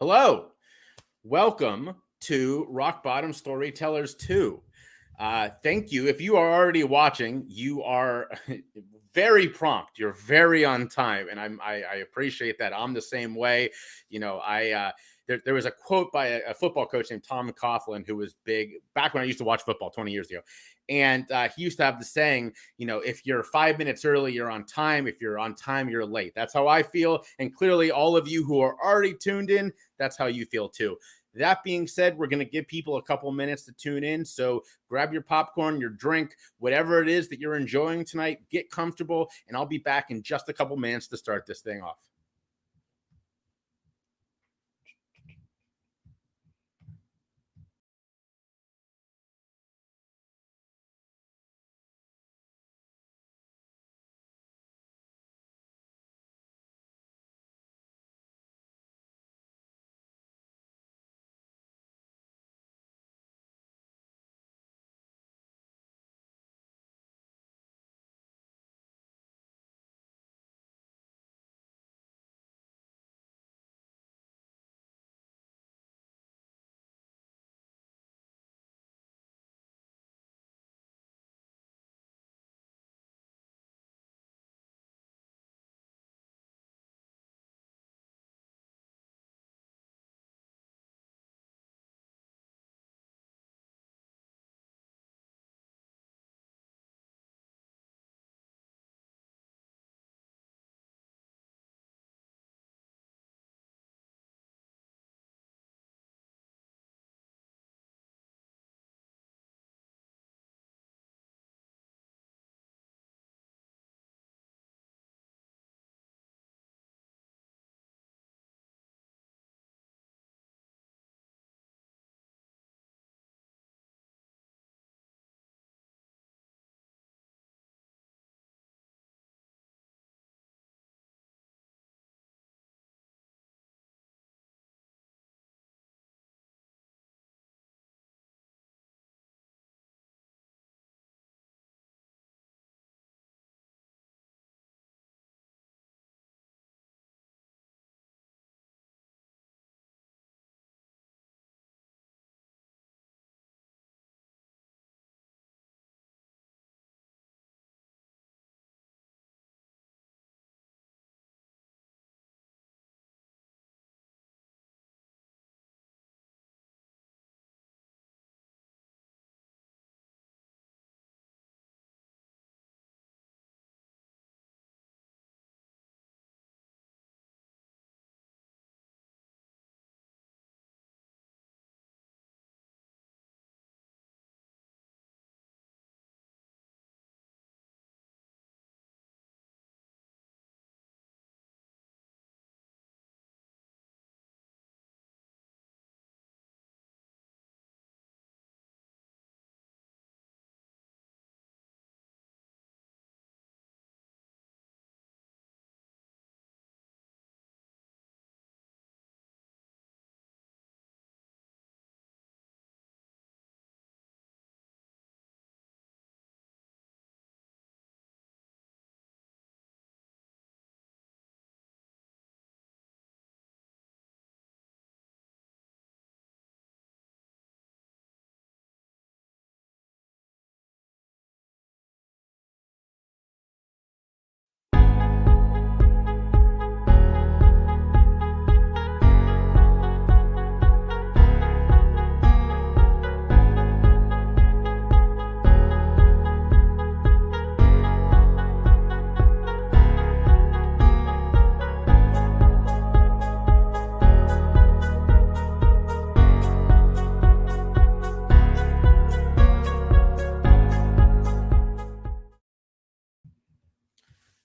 Hello, welcome to Rock Bottom Storytellers 2. Thank you. If you are already watching, you are very prompt. You're very on time, and I appreciate that. I'm the same way. There was a quote by a football coach named Tom Coughlin who was big back when I used to watch football 20 years ago, and he used to have the saying, if you're 5 minutes early, you're on time. If you're on time, you're late. That's how I feel, and clearly, all of you who are already tuned in, that's how you feel too. That being said, we're going to give people a couple minutes to tune in. So grab your popcorn, your drink, whatever it is that you're enjoying tonight, get comfortable, and I'll be back in just a couple minutes to start this thing off.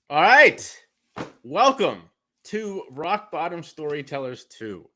All right. Welcome to Rock Bottom Storytellers 2.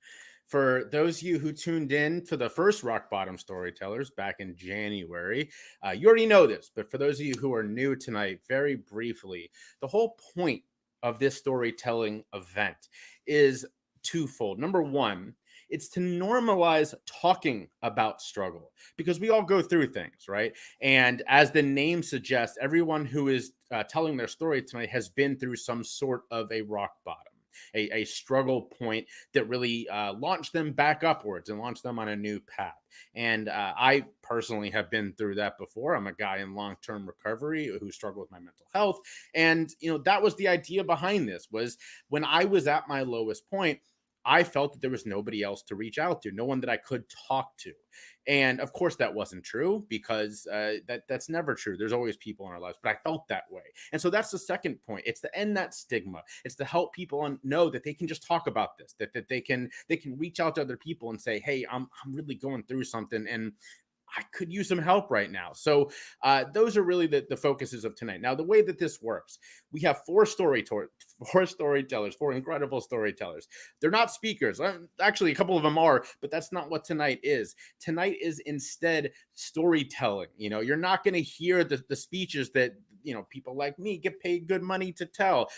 For those of you who tuned in to the first Rock Bottom Storytellers back in January, you already know this, but for those of you who are new tonight, very briefly, the whole point of this storytelling event is twofold. Number one, it's to normalize talking about struggle because we all go through things, right? And as the name suggests, everyone who is telling their story tonight has been through some sort of a rock bottom. a struggle point that really launched them back upwards and launched them on a new path. And I personally have been through that before. I'm a guy in long-term recovery who struggled with my mental health. And, that was the idea behind this was when I was at my lowest point, I felt that there was nobody else to reach out to, no one that I could talk to. And of course, that wasn't true because that's never true. There's always people in our lives, but I felt that way. And so that's the second point. It's to end that stigma. It's to help people know that they can just talk about this, that they can reach out to other people and say, hey, I'm really going through something and I could use some help right now. So those are really the focuses of tonight. Now, the way that this works, we have four storytellers, four incredible storytellers. They're not speakers. Actually, a couple of them are, but that's not what tonight is. Tonight is instead storytelling. You're not going to hear the speeches that people like me get paid good money to tell.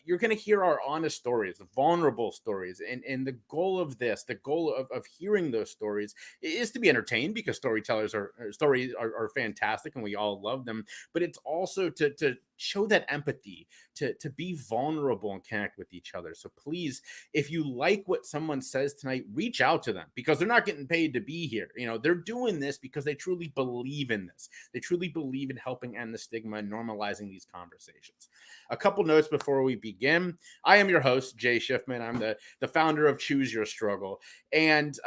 You're going to hear our honest stories, the vulnerable stories. And the goal of this, the goal of hearing those stories is to be entertained because stories are fantastic and we all love them. But it's also to show that empathy, to be vulnerable and connect with each other. So please, if you like what someone says tonight, reach out to them because they're not getting paid to be here. They're doing this because they truly believe in this. They truly believe in helping end the stigma and normalizing these conversations. A couple notes before we begin. I am your host, Jay Schiffman. I'm the founder of Choose Your Struggle. And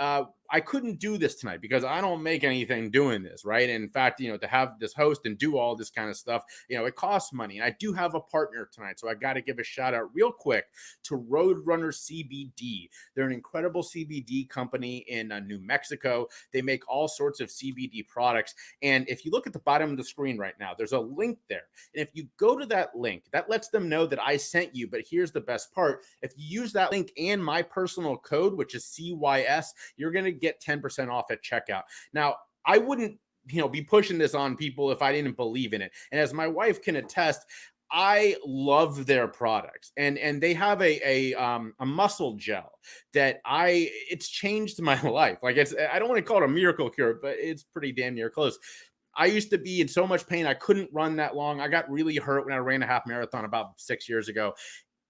I couldn't do this tonight because I don't make anything doing this, right? And in fact, to have this host and do all this kind of stuff, it costs money. And I do have a partner tonight, so I got to give a shout out real quick to Roadrunner CBD. They're an incredible CBD company in New Mexico. They make all sorts of CBD products. And if you look at the bottom of the screen right now, there's a link there. And if you go to that link, that lets them know that I sent you. But here's the best part. If you use that link and my personal code, which is CYS, you're going to get 10% off at checkout. Now, I wouldn't, be pushing this on people if I didn't believe in it. And as my wife can attest, I love their products, and they have a muscle gel that it's changed my life. Like I don't want to call it a miracle cure, but it's pretty damn near close. I used to be in so much pain. I couldn't run that long. I got really hurt when I ran a half marathon about 6 years ago.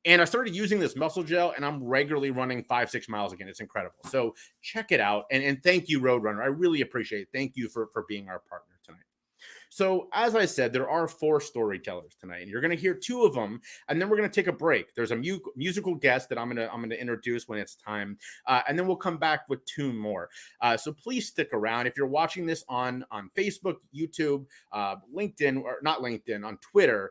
And I started using this muscle gel and I'm regularly running 5-6 miles again. It's incredible. So check it out. And thank you, Roadrunner. I really appreciate it. Thank you for being our partner tonight. So as I said, there are four storytellers tonight, and you're going to hear two of them, and then we're going to take a break. There's a musical guest that I'm going to introduce when it's time, and then we'll come back with two more. So please stick around. If you're watching this on Facebook, YouTube, LinkedIn, or not LinkedIn, on Twitter,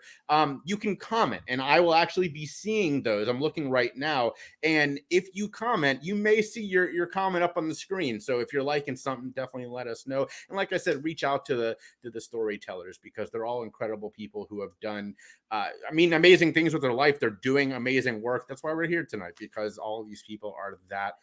you can comment, and I will actually be seeing those. I'm looking right now, and if you comment, you may see your comment up on the screen. So if you're liking something, definitely let us know. And like I said, reach out to the storytellers because they're all incredible people who have done amazing things with their life. They're doing amazing work. That's why we're here tonight, because all of these people are that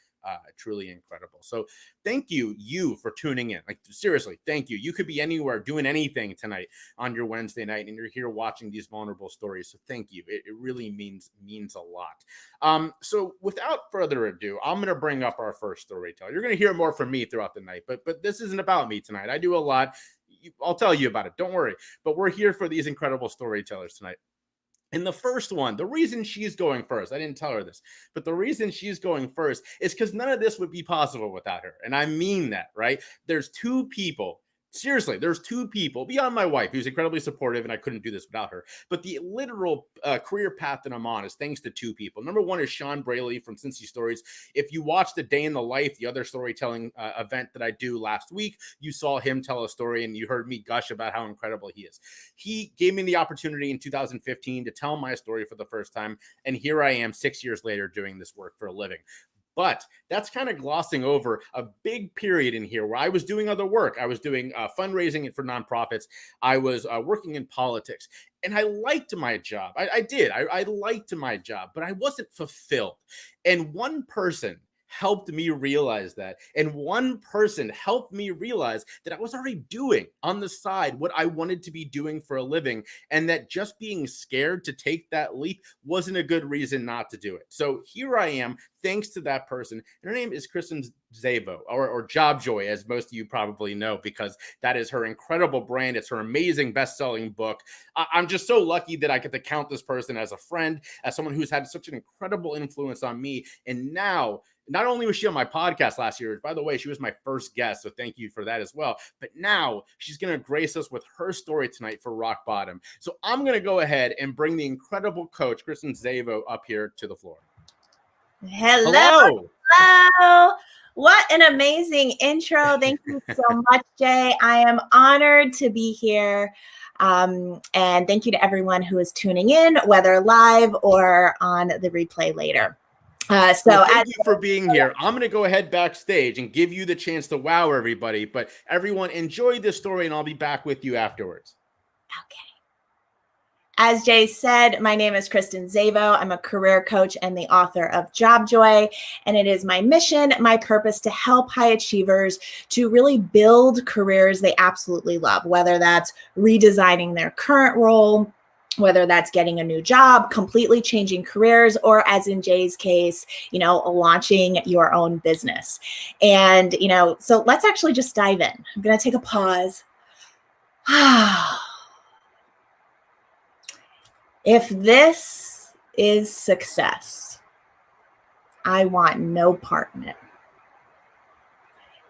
truly incredible. So thank you for tuning in. Like, seriously, thank you. You could be anywhere doing anything tonight on your Wednesday night, and you're here watching these vulnerable stories. So thank you. It really means a lot. So without further ado, I'm going to bring up our first storyteller. You're going to hear more from me throughout the night, but this isn't about me tonight. I do a lot. I'll tell you about it. Don't worry. But we're here for these incredible storytellers tonight. And the first one, the reason she's going first, I didn't tell her this, but the reason she's going first is because none of this would be possible without her. And I mean that, right? There's two people. Seriously, there's two people beyond my wife who's incredibly supportive, and I couldn't do this without her. But the literal career path that I'm on is thanks to two people. Number one is Sean Braley from Cincy Stories. If you watched the Day in the Life, the other storytelling event that I do last week, you saw him tell a story and you heard me gush about how incredible he is. He gave me the opportunity in 2015 to tell my story for the first time. And here I am 6 years later doing this work for a living. But that's kind of glossing over a big period in here where I was doing other work. I was doing fundraising for nonprofits. I was working in politics. And I liked my job. I did. I liked my job, but I wasn't fulfilled. And one person helped me realize that. And one person helped me realize that I was already doing on the side what I wanted to be doing for a living, and that just being scared to take that leap wasn't a good reason not to do it. So here I am, thanks to that person. And her name is Zavo, or Job Joy, as most of you probably know, because that is her incredible brand. It's her amazing best-selling book. I'm just so lucky that I get to count this person as a friend, as someone who's had such an incredible influence on me. And now, not only was she on my podcast last year, by the way, she was my first guest, so thank you for that as well. But now she's going to grace us with her story tonight for Rock Bottom. So I'm going to go ahead and bring the incredible coach, Kristen Zavo, up here to the floor. Hello. Hello. What an amazing intro. Thank you so much, Jay. I am honored to be here. And thank you to everyone who is tuning in, whether live or on the replay later. Thank you for being here. I'm going to go ahead backstage and give you the chance to wow everybody. But everyone, enjoy this story, and I'll be back with you afterwards. Okay. As Jay said, my name is Kristen Zavo. I'm a career coach and the author of Job Joy, and it is my mission, my purpose to help high achievers to really build careers they absolutely love, whether that's redesigning their current role, whether that's getting a new job, completely changing careers, or as in Jay's case, launching your own business. And, so let's actually just dive in. I'm going to take a pause. If this is success, I want no part in it.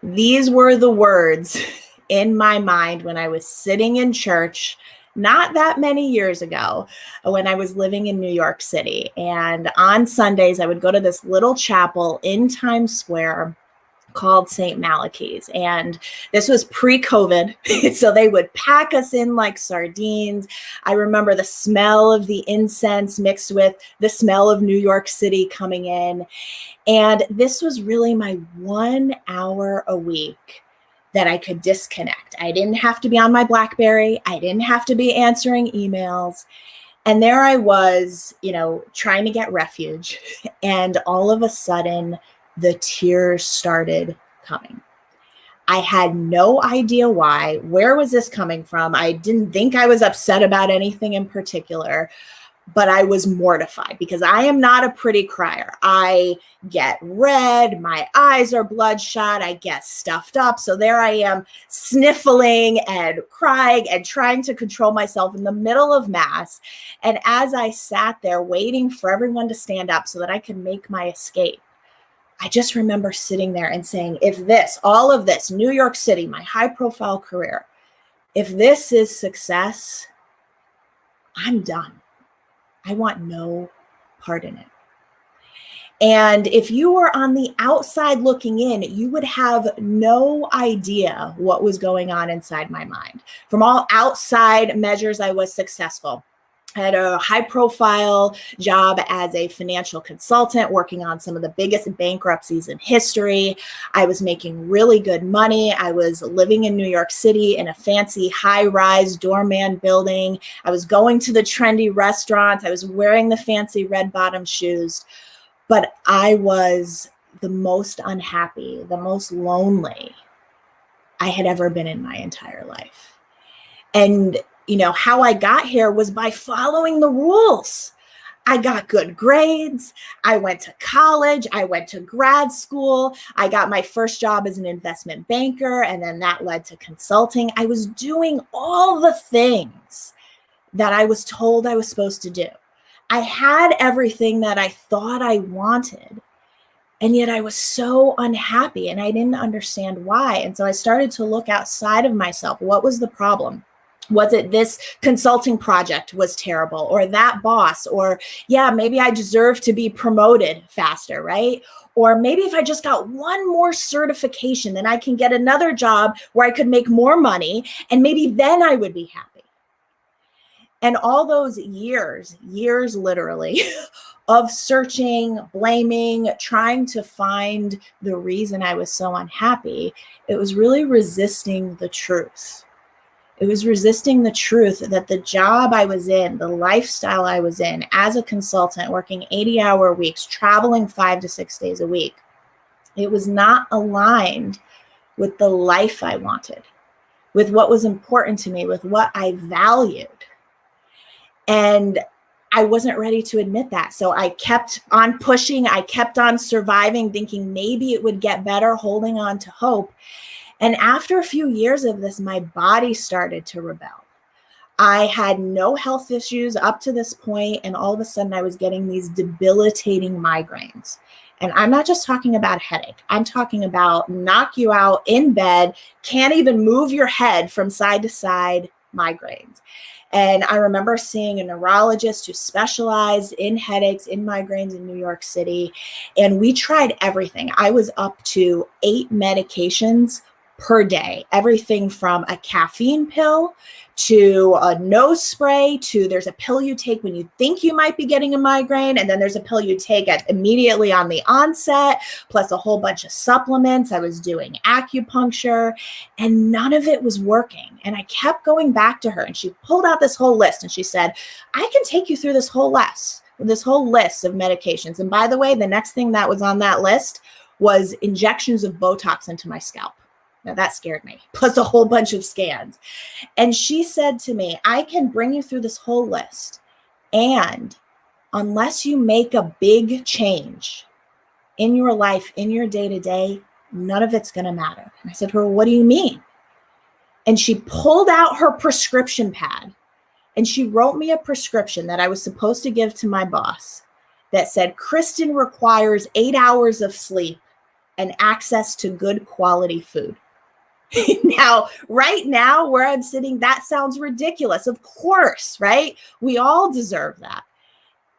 These were the words in my mind when I was sitting in church not that many years ago, when I was living in New York City. And on Sundays, I would go to this little chapel in Times Square called St. Malachy's. And this was pre-COVID. So they would pack us in like sardines. I remember the smell of the incense mixed with the smell of New York City coming in. And this was really my 1 hour a week that I could disconnect. I didn't have to be on my BlackBerry. I didn't have to be answering emails. And there I was, trying to get refuge. And all of a sudden, the tears started coming. I had no idea why. Where was this coming from? I didn't think I was upset about anything in particular, but I was mortified because I am not a pretty crier. I get red, my eyes are bloodshot, I get stuffed up. So there I am sniffling and crying and trying to control myself in the middle of Mass. And as I sat there waiting for everyone to stand up so that I could make my escape, I just remember sitting there and saying, if all of this, New York City, my high profile career, if this is success, I'm done. I want no part in it. And if you were on the outside looking in, you would have no idea what was going on inside my mind. From all outside measures, I was successful. I had a high profile job as a financial consultant working on some of the biggest bankruptcies in history. I was making really good money. I was living in New York City in a fancy high-rise doorman building. I was going to the trendy restaurants. I was wearing the fancy red bottom shoes. But I was the most unhappy, the most lonely I had ever been in my entire life. And how I got here was by following the rules. I got good grades. I went to college. I went to grad school. I got my first job as an investment banker, and then that led to consulting. I was doing all the things that I was told I was supposed to do. I had everything that I thought I wanted, and yet I was so unhappy, and I didn't understand why. And so I started to look outside of myself. What was the problem? Was it this consulting project was terrible, or that boss, or maybe I deserve to be promoted faster, right? Or maybe if I just got one more certification, then I can get another job where I could make more money, and maybe then I would be happy. And all those years literally, of searching, blaming, trying to find the reason I was so unhappy, it was really resisting the truth. It was resisting the truth that the job I was in, the lifestyle I was in as a consultant, working 80-hour weeks, traveling 5 to 6 days a week, it was not aligned with the life I wanted, with what was important to me, with what I valued. And I wasn't ready to admit that. So I kept on pushing. I kept on surviving, thinking maybe it would get better, holding on to hope. And after a few years of this, my body started to rebel. I had no health issues up to this point, and all of a sudden I was getting these debilitating migraines. And I'm not just talking about a headache. I'm talking about knock you out in bed, can't even move your head from side to side migraines. And I remember seeing a neurologist who specialized in headaches, in migraines in New York City. And we tried everything. I was up to 8 medications per day, everything from a caffeine pill to a nose spray to there's a pill you take when you think you might be getting a migraine, and then there's a pill you take immediately on the onset, plus a whole bunch of supplements. I was doing acupuncture, and none of it was working. And I kept going back to her, and she pulled out this whole list and she said, I can take you through this whole list of medications. And by the way, the next thing that was on that list was injections of Botox into my scalp. Now that scared me, plus a whole bunch of scans. And she said to me, I can bring you through this whole list. And unless you make a big change in your life, in your day-to-day, none of it's going to matter. And I said to her, what do you mean? And she pulled out her prescription pad and she wrote me a prescription that I was supposed to give to my boss that said, Kristen requires 8 hours of sleep and access to good quality food. Now, right now, where I'm sitting, that sounds ridiculous. Of course, right? We all deserve that.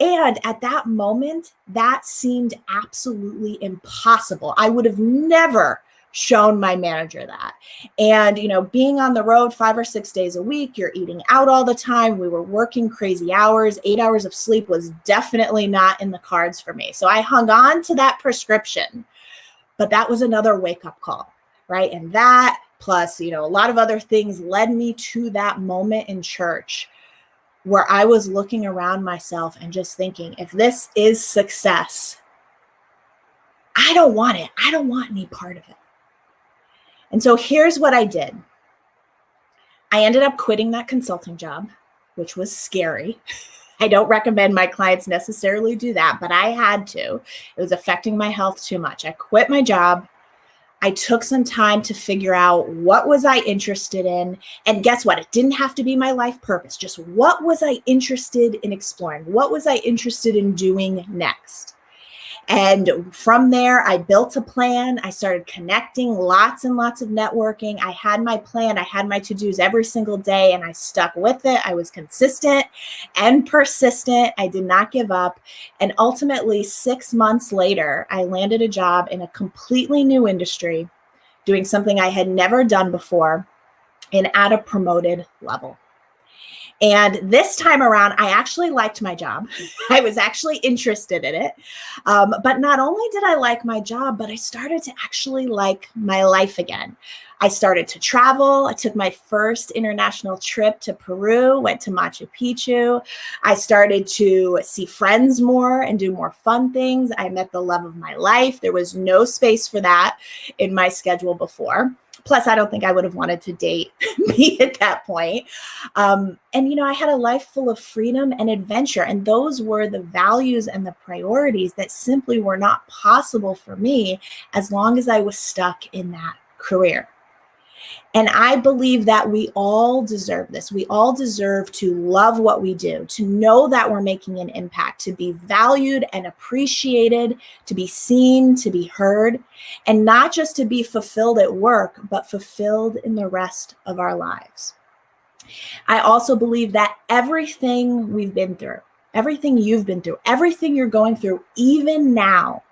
And at that moment, that seemed absolutely impossible. I would have never shown my manager that. And, being on the road 5 or 6 days a week, you're eating out all the time. We were working crazy hours. 8 hours of sleep was definitely not in the cards for me. So I hung on to that prescription, but that was another wake-up call. Right. And that plus, a lot of other things led me to that moment in church where I was looking around myself and just thinking, if this is success, I don't want it. I don't want any part of it. And so here's what I did. I ended up quitting that consulting job, which was scary. I don't recommend my clients necessarily do that, but I had to. It was affecting my health too much. I quit my job. I took some time to figure out what was I interested in. And guess what? It didn't have to be my life purpose. Just what was I interested in exploring? What was I interested in doing next? And from there, I built a plan. I started connecting, lots and lots of networking. I had my plan. I had my to-dos every single day, and I stuck with it. I was consistent and persistent. I did not give up. And ultimately, 6 months later, I landed a job in a completely new industry, doing something I had never done before and at a promoted level. And this time around, I actually liked my job. I was actually interested in it. But not only did I like my job, but I started to actually like my life again. I started to travel. I took my first international trip to Peru, went to Machu Picchu. I started to see friends more and do more fun things. I met the love of my life. There was no space for that in my schedule before. Plus, I don't think I would have wanted to date me at that point. And, I had a life full of freedom and adventure. And those were the values and the priorities that simply were not possible for me as long as I was stuck in that career. And I believe that we all deserve this. We all deserve to love what we do, to know that we're making an impact, to be valued and appreciated, to be seen, to be heard, and not just to be fulfilled at work, but fulfilled in the rest of our lives. I also believe that everything we've been through, everything you've been through, everything you're going through, even now,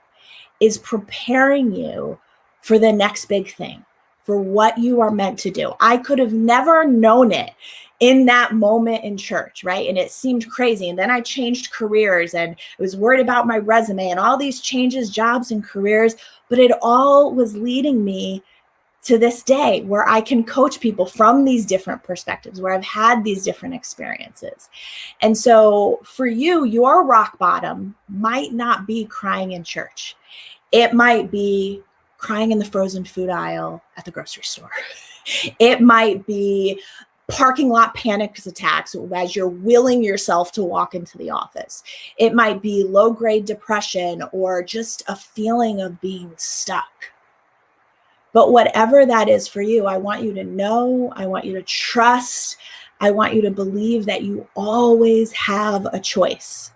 is preparing you for the next big thing, for what you are meant to do. I could have never known it in that moment in church, right? And it seemed crazy. And then I changed careers and I was worried about my resume and all these changes, jobs and careers, but it all was leading me to this day where I can coach people from these different perspectives, where I've had these different experiences. And so for you, your rock bottom might not be crying in church. It might be crying in the frozen food aisle at the grocery store. It might be parking lot panic attacks as you're willing yourself to walk into the office. It might be low-grade depression or just a feeling of being stuck. But whatever that is for you, I want you to know, I want you to trust, I want you to believe that you always have a choice.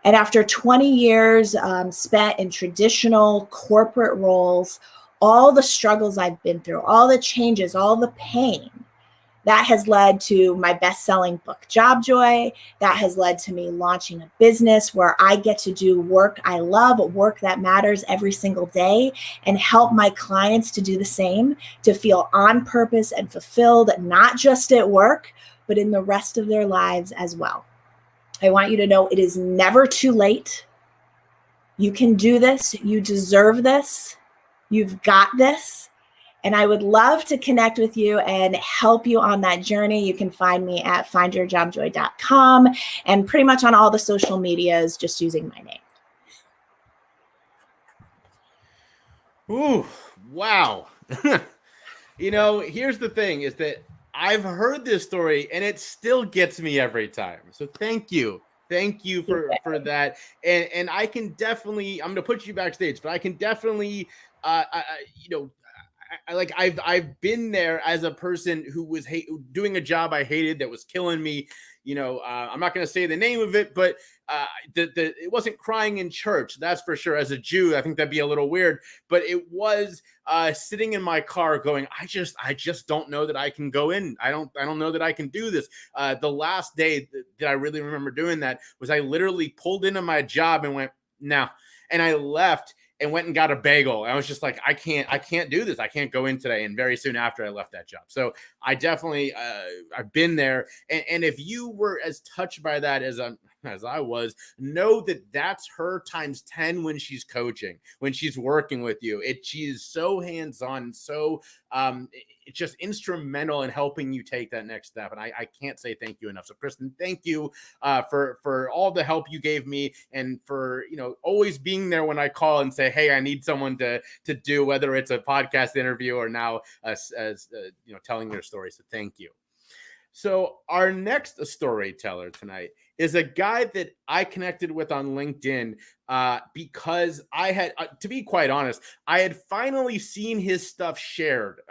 And after 20 years spent in traditional corporate roles, all the struggles I've been through, all the changes, all the pain, that has led to my best-selling book, Job Joy. That has led to me launching a business where I get to do work I love, work that matters every single day, and help my clients to do the same, to feel on purpose and fulfilled, not just at work, but in the rest of their lives as well. I want you to know it is never too late. You can do this. You deserve this. You've got this. And I would love to connect with you and help you on that journey. You can find me at findyourjobjoy.com and pretty much on all the social medias, just using my name. Ooh, wow. Here's the thing is that I've heard this story and it still gets me every time. So thank you. Thank you for that. And I can definitely, I'm going to put you backstage, but I can definitely, I've been there as a person who was doing a job I hated that was killing me. I'm not going to say the name of it, but it wasn't crying in church. That's for sure. As a Jew, I think that'd be a little weird, but it was sitting in my car going, I just don't know that I can go in. I don't know that I can do this. The last day that I really remember doing that was I literally pulled into my job and went, no. And I left and went and got a bagel. I was just like, I can't do this. I can't go in today. And very soon after I left that job. So I definitely, I've been there. And if you were as touched by that as I was, know that that's her times 10 when she's coaching, when she's working with you. She is so hands-on, so it's just instrumental in helping you take that next step. And I can't say thank you enough. So Kristen, thank you for all the help you gave me and for, always being there when I call and say, hey, I need someone to do, whether it's a podcast interview or now as telling their story. So thank you. So our next storyteller tonight is a guy that I connected with on LinkedIn because I had, to be quite honest, I had finally seen his stuff shared.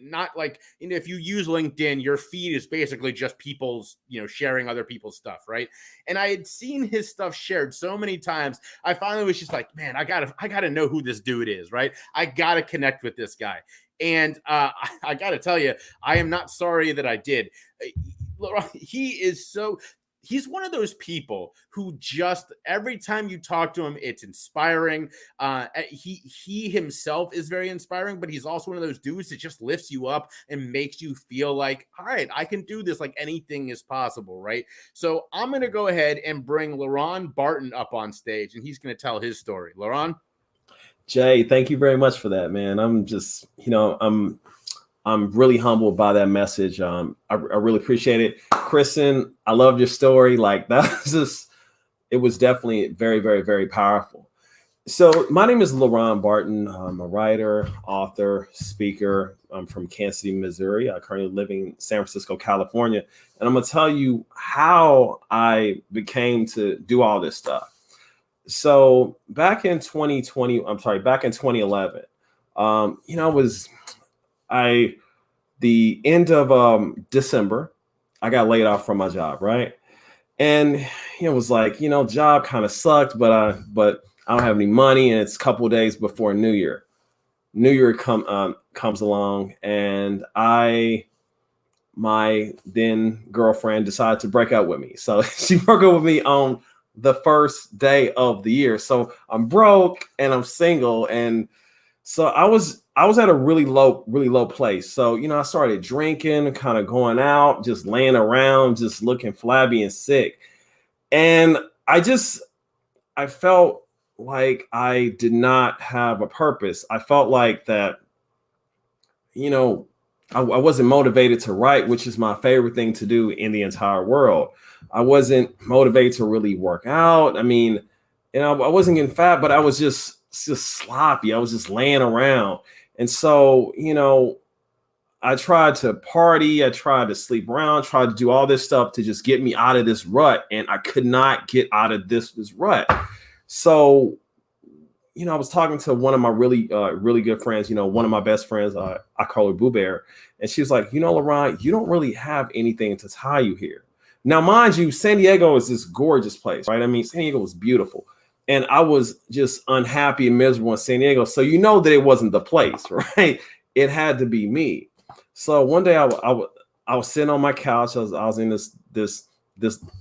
Not like, if you use LinkedIn, your feed is basically just people's, sharing other people's stuff, right? And I had seen his stuff shared so many times. I finally was just like, man, I gotta know who this dude is, right? I gotta connect with this guy. And I got to tell you, I am not sorry that I did. He's one of those people who just, every time you talk to him, it's inspiring. He himself is very inspiring, but he's also one of those dudes that just lifts you up and makes you feel like, all right, I can do this. Like anything is possible, right? So I'm going to go ahead and bring LaRon Barton up on stage, and he's going to tell his story. LaRon? Jay, thank you very much for that, man. I'm just, I'm really humbled by that message. I really appreciate it. Kristen, I love your story. Like it was definitely very, very, very powerful. So my name is LaRon Barton. I'm a writer, author, speaker. I'm from Kansas City, Missouri. I currently live in San Francisco, California. And I'm going to tell you how I became to do all this stuff. So back in 2011, the end of December, I got laid off from my job, right? And it was like, job kind of sucked, but I don't have any money, and it's a couple of days before New Year. New Year comes along, and my then girlfriend decided to break up with me. So she broke up with me on the first day of the year. So I'm broke and I'm single. And so I was at a really low place. So, I started drinking, kind of going out, just laying around, just looking flabby and sick. And I felt like I did not have a purpose. I felt like that, I wasn't motivated to write, which is my favorite thing to do in the entire world. I wasn't motivated to really work out. I mean, I wasn't getting fat, but I was just sloppy. I was just laying around. And so, I tried to party, I tried to sleep around, tried to do all this stuff to just get me out of this rut, and I could not get out of this rut. So, I was talking to one of my really good friends, one of my best friends, I call her Boo Bear, and she was like, LaRon, you don't really have anything to tie you here. Now, mind you, San Diego is this gorgeous place, right? I mean, San Diego was beautiful. And I was just unhappy and miserable in San Diego. So that it wasn't the place, right? It had to be me. So one day I was sitting on my couch. I was in this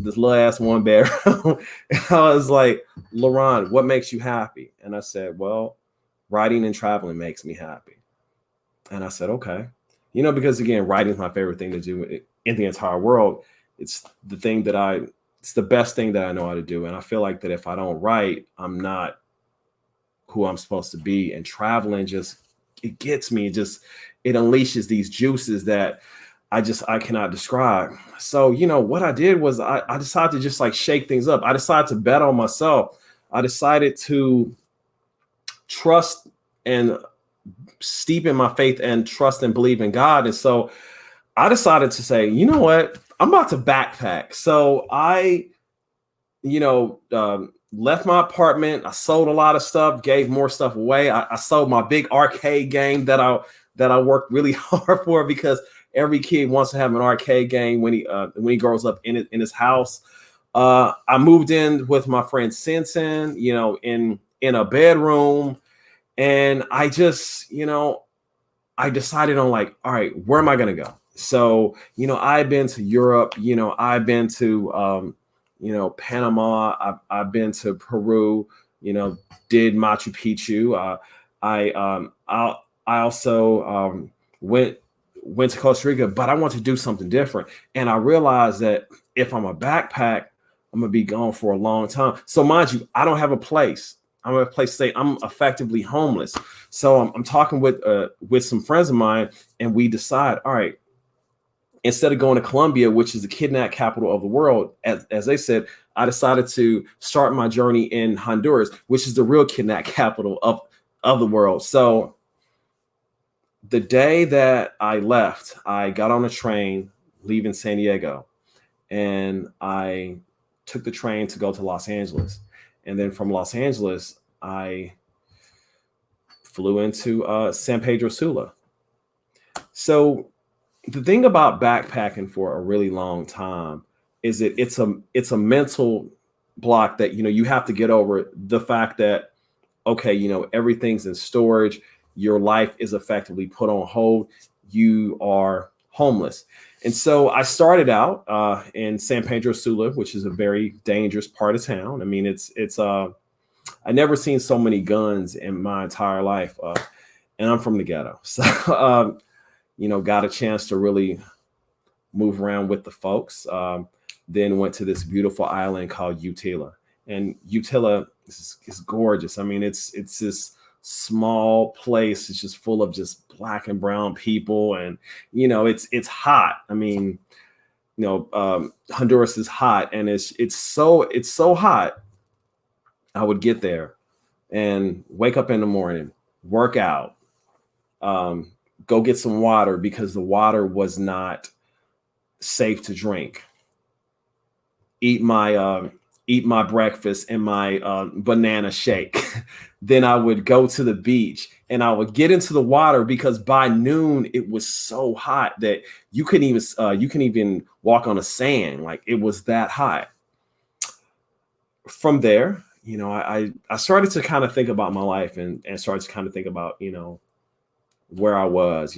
little ass one bedroom. And I was like, LaRon, what makes you happy? And I said, well, writing and traveling makes me happy. And I said, okay. Because again, writing is my favorite thing to do in the entire world. It's it's the best thing that I know how to do. And I feel like that if I don't write, I'm not who I'm supposed to be. And traveling it gets me, it unleashes these juices that I cannot describe. So, what I did was I decided to just like shake things up. I decided to bet on myself. I decided to trust and steep in my faith and trust and believe in God. And so I decided to say, you know what? I'm about to backpack. So I, left my apartment. I sold a lot of stuff, gave more stuff away. I sold my big arcade game that I worked really hard for, because every kid wants to have an arcade game when he grows up in his house. I moved in with my friend Simpson, in a bedroom, and I just, I decided on like, all right, where am I going to go? So, I've been to Europe, I've been to, Panama, I've been to Peru, did Machu Picchu. I also went to Costa Rica, but I want to do something different. And I realized that if I'm a backpack, I'm going to be gone for a long time. So mind you, I don't have a place. I'm at a place to stay. I'm effectively homeless. So I'm talking with some friends of mine, and we decide, all right, instead of going to Colombia, which is the kidnap capital of the world, as they said, I decided to start my journey in Honduras, which is the real kidnap capital of the world. So the day that I left, I got on a train leaving San Diego, and I took the train to go to Los Angeles. And then from Los Angeles, I flew into San Pedro Sula. So the thing about backpacking for a really long time is that it's a mental block that, you have to get over the fact that, okay, everything's in storage. Your life is effectively put on hold. You are homeless. And so I started out in San Pedro Sula, which is a very dangerous part of town. I mean, I never seen so many guns in my entire life. And I'm from the ghetto. So, got a chance to really move around with the folks. Then went to this beautiful island called Utila. And Utila is gorgeous. I mean, it's this small place. It's just full of just black and brown people, and it's hot. I mean, Honduras is hot, and it's so hot. I would get there and wake up in the morning, work out, go get some water because the water was not safe to drink. Eat my breakfast and my banana shake. Then I would go to the beach and I would get into the water because by noon it was so hot that you couldn't even walk on the sand. Like, it was that hot. From there, I started to kind of think about my life and started to kind of think about, where I was,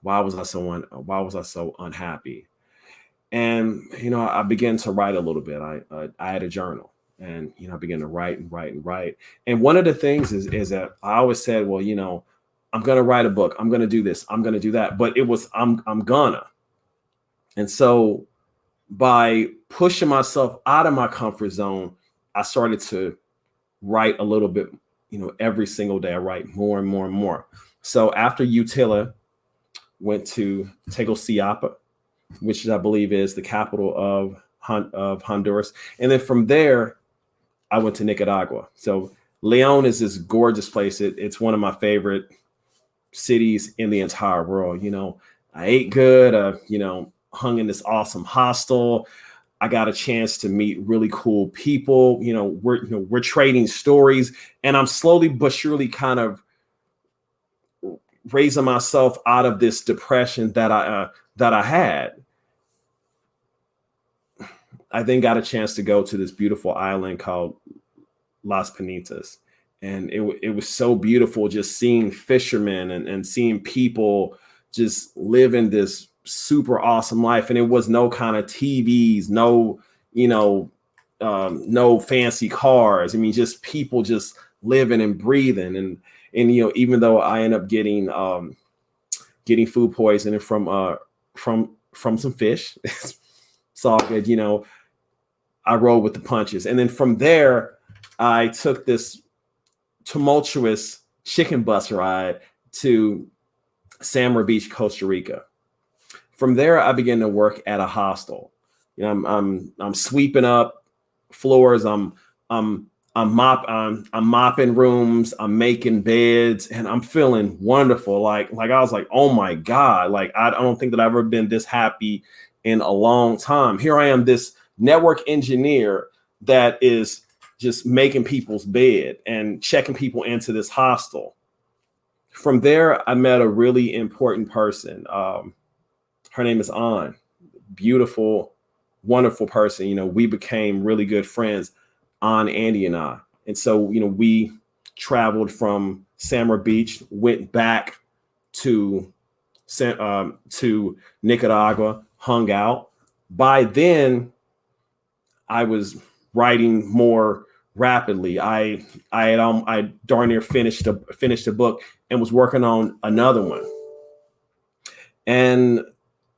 why was I so unhappy? And, I began to write a little bit. I had a journal, and, I began to write and write and write. And one of the things is that I always said, well, I'm going to write a book. I'm going to do this. I'm going to do that. But it was, I'm gonna. And so by pushing myself out of my comfort zone, I started to write a little bit, every single day. I write more and more and more. So after Utila, went to Tegucigalpa, which I believe is the capital of Honduras. And then from there, I went to Nicaragua. So Leon is this gorgeous place. It's one of my favorite cities in the entire world. I ate good, hung in this awesome hostel. I got a chance to meet really cool people. We're trading stories, and I'm slowly but surely kind of raising myself out of this depression that I had. I then got a chance to go to this beautiful island called Las Penitas. And it was so beautiful just seeing fishermen and seeing people just living this super awesome life. And it was no kind of TVs, no, no fancy cars. I mean, just people just living and breathing. And even though I end up getting food poisoning from some fish, it's all good. I rolled with the punches. And then from there, I took this tumultuous chicken bus ride to Samar Beach, Costa Rica. From there, I began to work at a hostel. I'm sweeping up floors. I'm mopping rooms. I'm making beds, and I'm feeling wonderful. Like I was like, oh my God! Like I don't think that I've ever been this happy in a long time. Here I am, this network engineer that is just making people's bed and checking people into this hostel. From there, I met a really important person. Her name is Ann. Beautiful, wonderful person. We became really good friends, Ann, Andy, and I. And so, we traveled from Samar Beach, went back to Nicaragua, hung out. By then, I was writing more rapidly. I darn near finished a book and was working on another one. And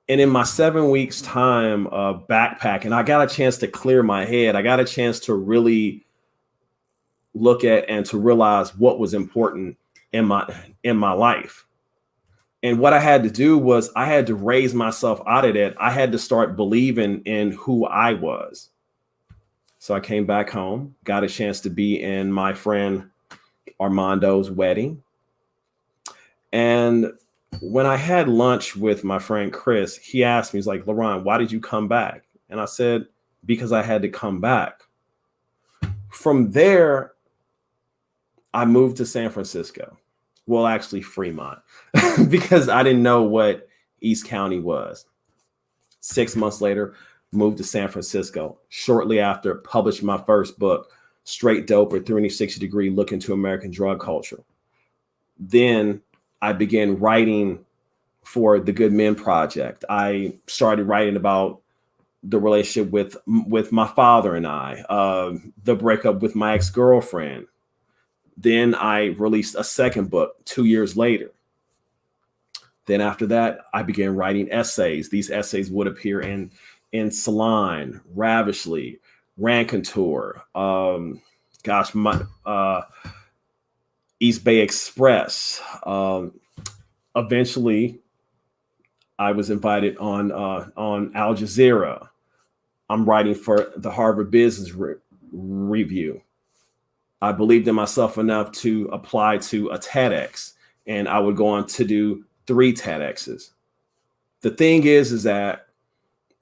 in my 7 weeks time of backpacking, I got a chance to clear my head. I got a chance to really look at and to realize what was important in my life. And what I had to do was I had to raise myself out of that. I had to start believing in who I was. So I came back home, got a chance to be in my friend Armando's wedding. And when I had lunch with my friend Chris, he asked me, he's like, LaRon, why did you come back? And I said, because I had to come back. From there, I moved to San Francisco. Well, actually Fremont, because I didn't know what East County was. 6 months later, moved to San Francisco. Shortly after, published my first book, Straight Dope, a 360-degree look into American drug culture. Then I began writing for the Good Men Project. I started writing about the relationship with my father and I, the breakup with my ex-girlfriend. Then I released a second book 2 years later. Then after that, I began writing essays. These essays would appear in Salon, Ravishly, Raconteur, East Bay Express. Eventually, I was invited on Al Jazeera. I'm writing for the Harvard Business Review. I believed in myself enough to apply to a TEDx, and I would go on to do 3 TEDx's. The thing is that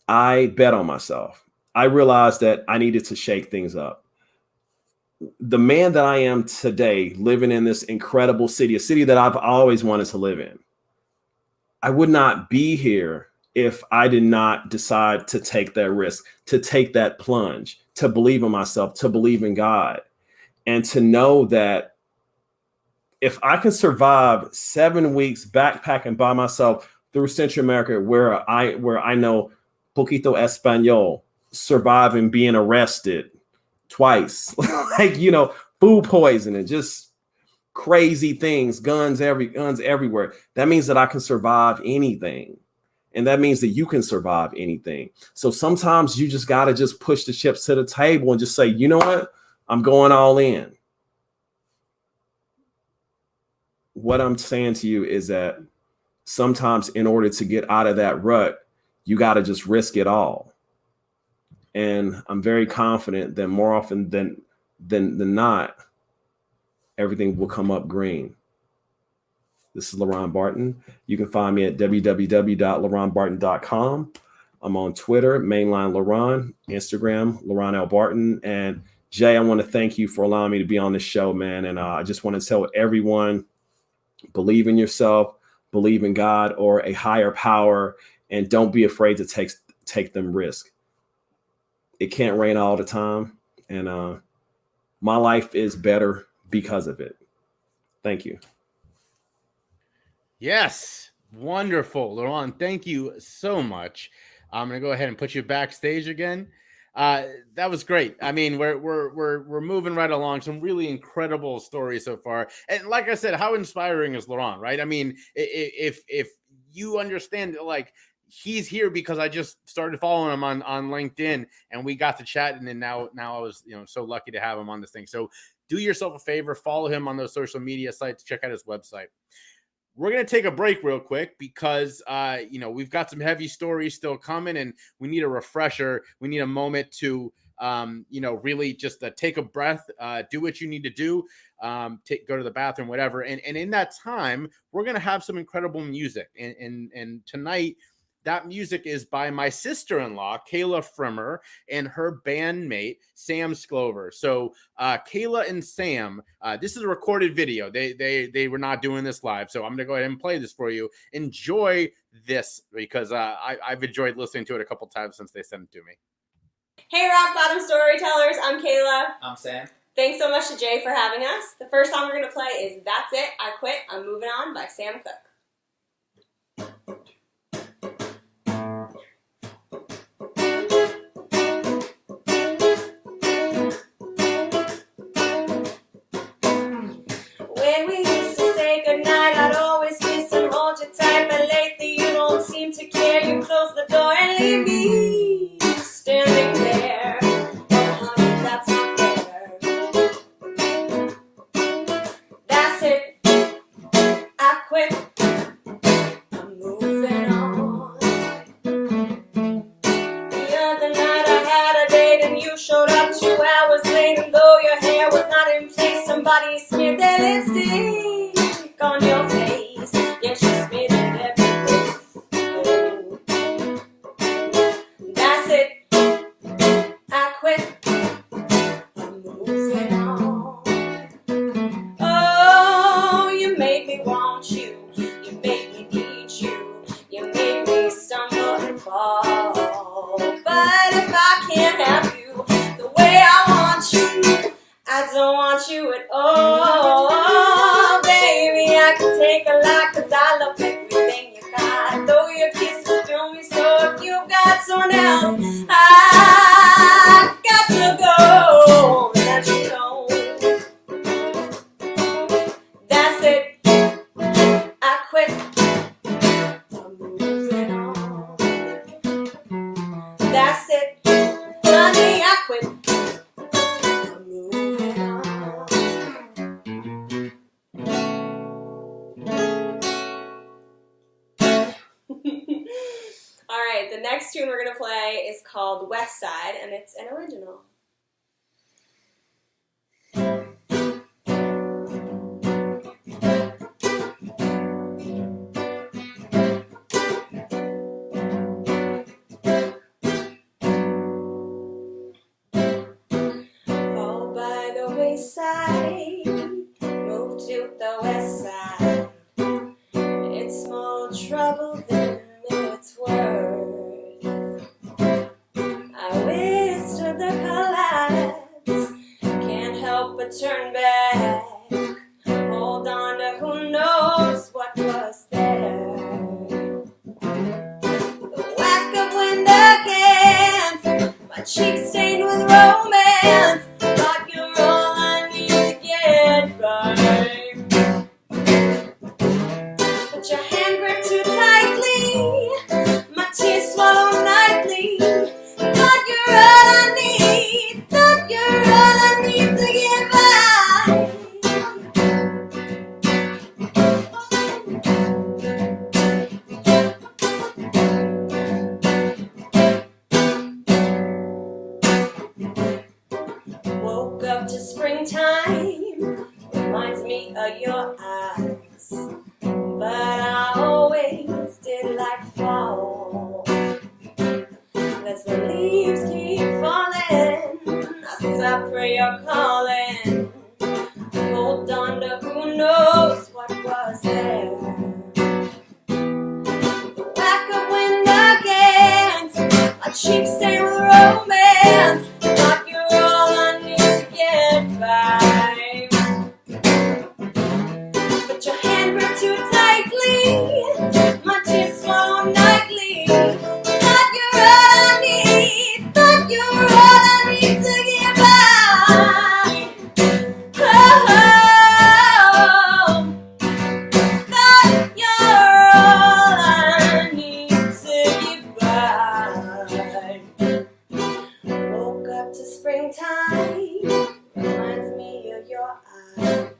I bet on myself. I realized that I needed to shake things up. The man that I am today, living in this incredible city, a city that I've always wanted to live in, I would not be here if I did not decide to take that risk, to take that plunge, to believe in myself, to believe in God, and to know that if I can survive 7 weeks backpacking by myself through Central America, where I know poquito español, surviving being arrested twice, food poisoning, just crazy things, guns everywhere. That means that I can survive anything. And that means that you can survive anything. So sometimes you just got to just push the chips to the table and just say, you know what? I'm going all in. What I'm saying to you is that sometimes in order to get out of that rut, you got to just risk it all. And I'm very confident that more often than not, everything will come up green. This is LaRon Barton. You can find me at www.laronbarton.com. I'm on Twitter, mainline LaRon, Instagram, LaRon L. Barton. And Jay, I want to thank you for allowing me to be on this show, man. And I just want to tell everyone, believe in yourself, believe in God or a higher power, and don't be afraid to take them risks. It can't rain all the time. And my life is better because of it. Thank you. Yes. Wonderful. LaRon, thank you so much. I'm going to go ahead and put you backstage again. That was great. I mean, we're moving right along. Some really incredible stories so far. And like I said, how inspiring is LaRon, right? I mean, if you understand, like, he's here because I just started following him on LinkedIn and we got to chat. And then now I was, so lucky to have him on this thing. So do yourself a favor, follow him on those social media sites, check out his website. We're going to take a break real quick because, we've got some heavy stories still coming and we need a refresher. We need a moment to, really just take a breath, do what you need to do, go to the bathroom, whatever. And in that time, we're going to have some incredible music. And tonight, that music is by my sister-in-law, Kayla Frimmer, and her bandmate, Sam Sclover. So Kayla and Sam, this is a recorded video. They were not doing this live. So I'm going to go ahead and play this for you. Enjoy this because I've enjoyed listening to it a couple times since they sent it to me. Hey, Rock Bottom Storytellers. I'm Kayla. I'm Sam. Thanks so much to Jay for having us. The first song we're going to play is That's It, I Quit, I'm Moving On by Sam Cooke. When we used to say goodnight, I'd always kiss and hold you tight, but lately you don't seem to care. You close the door and leave me standing there. Oh, honey, that's not fair. That's it, I quit, I'm moving on. The other night I had a date and you showed up 2 hours late, and though your hair was not in place, somebody smeared their lipstick on your face. Yes, you smeared it everywhere. That's it, I quit, I'm moving on. Oh, you made me want you, you made me need you, you made me stumble and fall. But if I can't have you the way I want you, I don't want you at all. Baby, I can take a lot, cause I love everything you got. Though your kisses fill me so, if you got someone else, I got to go. That you know. That's it, I quit, I'm moving on. That's it, honey, I quit, I'm moving on. All right, the next tune we're going to play is called West Side, and it's an original. Fall by the wayside, move to the west side. It's more trouble than it's worth. I withstood the collapse, can't help but turn back. Hold on to who knows what was there. The whack of wind against my cheeks stained with romance. Thought you're all I need to get right. But your hand gripped too tightly, my tears swallowed nightly. Thought you're all I need, thought you're all I need to get by. Woke up to springtime, reminds me of your eyes. but I always did like fall. As the leaves keep falling, I pray you're calling. Hold on to who knows what was there. The whack of wind against my cheeks stained with romance. Like you're all I need to get by. But your hand gripped too tightly, my tears swallowed nightly. Thought you're all I need, thought you're all I need to get by. Oh, thought you're all I need to get by. Woke up to springtime, reminds me of your eyes.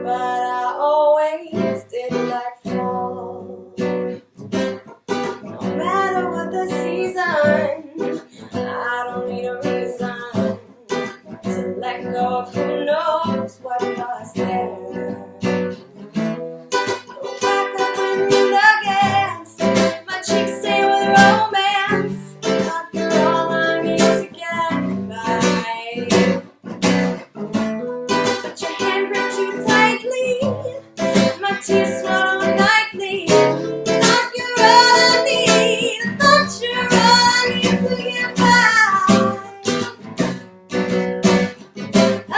But I always did like fall. No matter what the season, I don't need a reason to let go of who knows what was there. The whack of wind against my cheeks stained with romance. Thought you're all I need to get by. But your hand gripped too tightly, my tears swallowed nightly. Thought you're all I need, thought you're all I need to get by. Oh,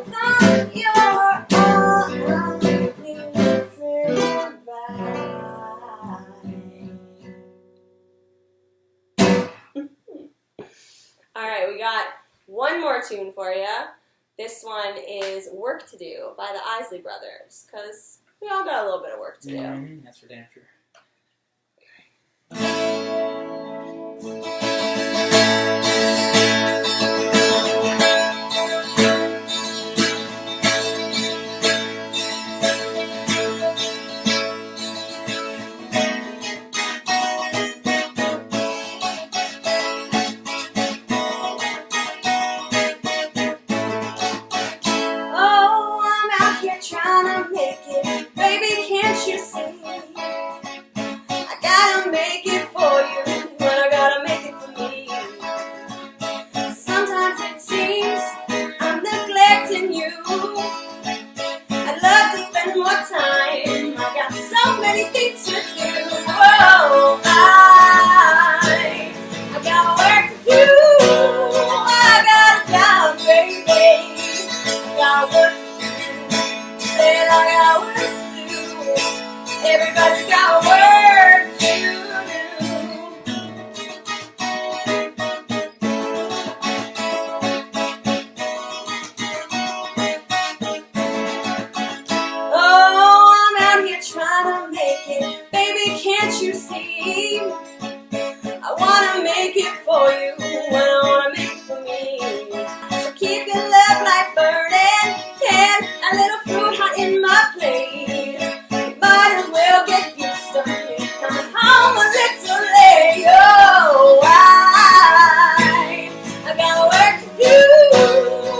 thought you're all I need to get by. All right, we got one more tune for you. This one is Work to Do by the Isley Brothers, because we all got a little bit of work to do. That's for damn sure. Oh, I'm out here trying to make it. Baby, can't you see? I gotta make it for you, but I gotta make it for me. Sometimes it seems I'm neglecting you. I'd love to spend more time. I got so many things to do. Oh, I got work to do. I got a job, baby. I got work to do. Said I got work to do. Everybody's got work to do. Oh, I'm out here trying to make it. Baby, can't you see? I wanna make it for you, and I wanna make it for me. So keep your love light burning, and a little fruit hot in my plate. You might as well get used to me coming home a little late. Oh, I got work to do.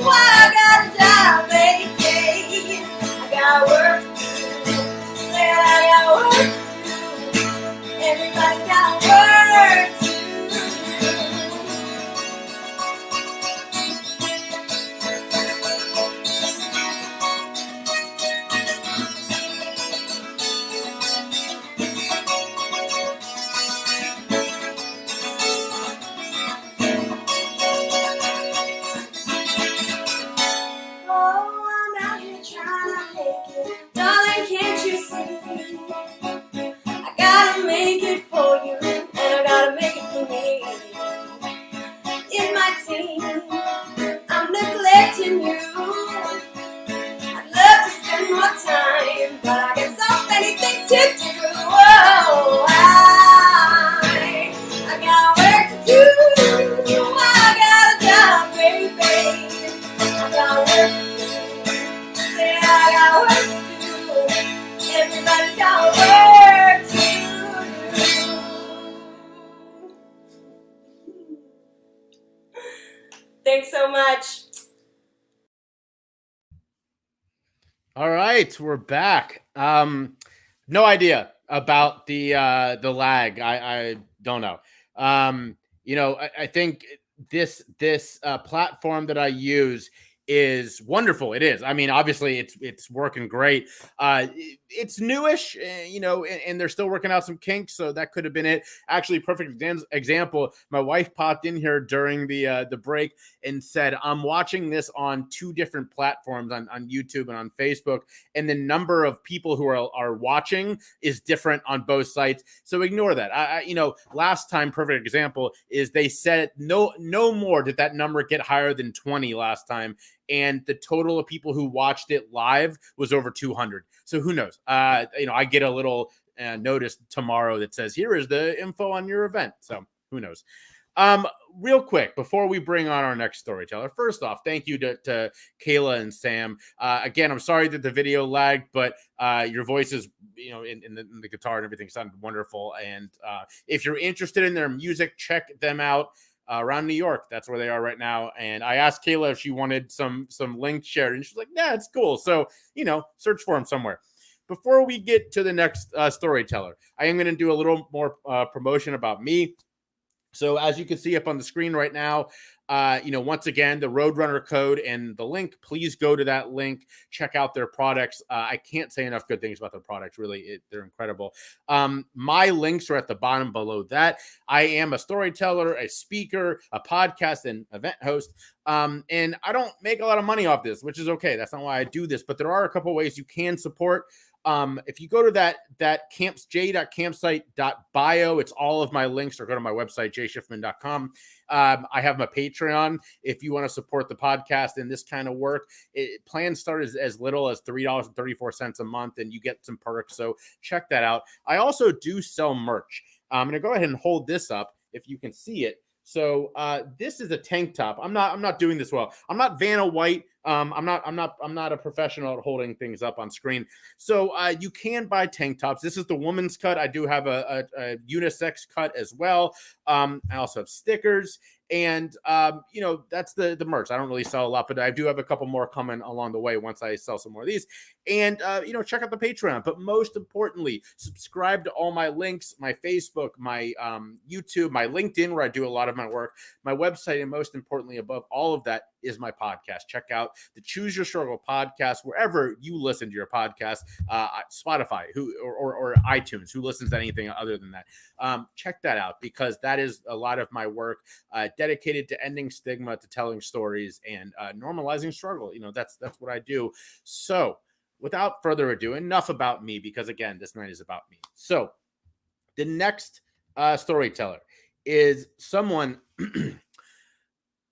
I got a job, baby. I got work to do. Said I got work to do. Everybody got work to do. Oh, I'm out here trying to make it. Darling, can't you see? I gotta make it for you, and I gotta make it for me. It might seem I'm neglecting you. I'd love to spend more time, but I got so many things to do. Oh, I got work to do. I got a job, baby. I got work to do. Say I got work to do. Everybody's got work to do. Thanks so much. All right, we're back. No idea about the lag. I don't know. I think this platform that I use is wonderful. It is. I mean, obviously, it's working great. It's newish, and they're still working out some kinks, so that could have been it. Actually, perfect example. My wife popped in here during the break and said, "I'm watching this on two different platforms on YouTube and on Facebook, and the number of people who are watching is different on both sites. So ignore that." Last time, perfect example is they said no more did that number get higher than 20 last time, and the total of people who watched it live was over 200. So who knows? I get a little notice tomorrow that says here is the info on your event. So who knows? Real quick, before we bring on our next storyteller, first off, thank you to Kayla and Sam. Again, I'm sorry that the video lagged, but your voices, in the guitar and everything sounded wonderful. And if you're interested in their music, check them out around New York. That's where they are right now. And I asked Kayla if she wanted some links shared, and she's like, "Yeah, it's cool." So, search for them somewhere. Before we get to the next storyteller, I am going to do a little more promotion about me. So as you can see up on the screen right now, once again, the Roadrunner code and the link, please go to that link, check out their products. I can't say enough good things about their products. Really, they're incredible. My links are at the bottom below that. I am a storyteller, a speaker, a podcast, and event host. And I don't make a lot of money off this, which is okay. That's not why I do this, but there are a couple ways you can support. If you go to that j.campsite.bio, it's all of my links, or go to my website, jschiffman.com. I have my Patreon. If you want to support the podcast and this kind of work, plans start as little as $3.34 a month, and you get some perks. So check that out. I also do sell merch. I'm going to go ahead and hold this up if you can see it. So this is a tank top. I'm not doing this well. I'm not Vanna White. I'm not a professional at holding things up on screen. So you can buy tank tops. This is the woman's cut. I do have a unisex cut as well. I also have stickers, and that's the merch. I don't really sell a lot, but I do have a couple more coming along the way once I sell some more of these. And check out the Patreon. But most importantly, subscribe to all my links, my Facebook, my YouTube, my LinkedIn, where I do a lot of my work, my website, and most importantly, above all of that, is my podcast. Check out the Choose Your Struggle podcast wherever you listen to your podcast, Spotify, or iTunes, who listens to anything other than that. Check that out, because that is a lot of my work dedicated to ending stigma, to telling stories, and normalizing struggle. That's what I do. So without further ado, enough about me, because again, this night is about me. So the next storyteller is someone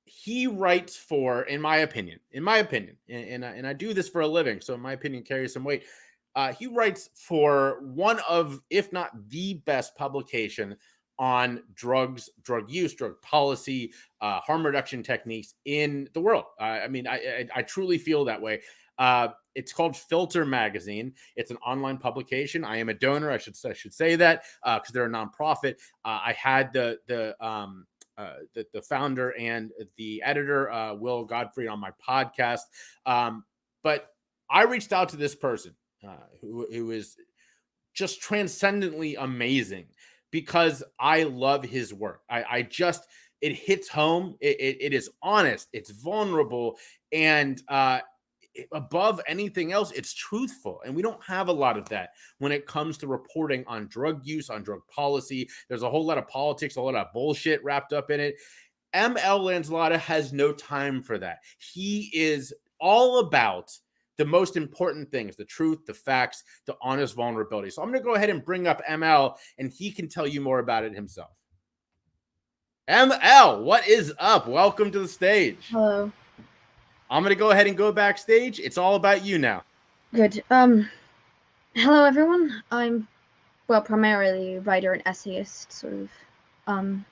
he writes for, in my opinion, and I do this for a living, so my opinion carries some weight. He writes for one of, if not the best publication on drugs, drug use, drug policy, harm reduction techniques in the world. I truly feel that way. It's called Filter Magazine. It's an online publication. I am a donor. I should say that, because they're a nonprofit. I had the founder and the editor, Will Godfrey, on my podcast. But I reached out to this person who is just transcendently amazing, because I love his work. It hits home. It is honest. It's vulnerable. And above anything else, it's truthful. And we don't have a lot of that when it comes to reporting on drug use, on drug policy. There's a whole lot of politics, a lot of bullshit wrapped up in it. ML Lanzalotta has no time for that. He is all about the most important things: the truth, the facts, the honest vulnerability. So I'm going to go ahead and bring up ML, and he can tell you more about it himself. ML, what is up? Welcome to the stage. Hello. I'm going to go ahead and go backstage. It's all about you now. Good. Hello everyone. I'm, primarily a writer and essayist, sort of. And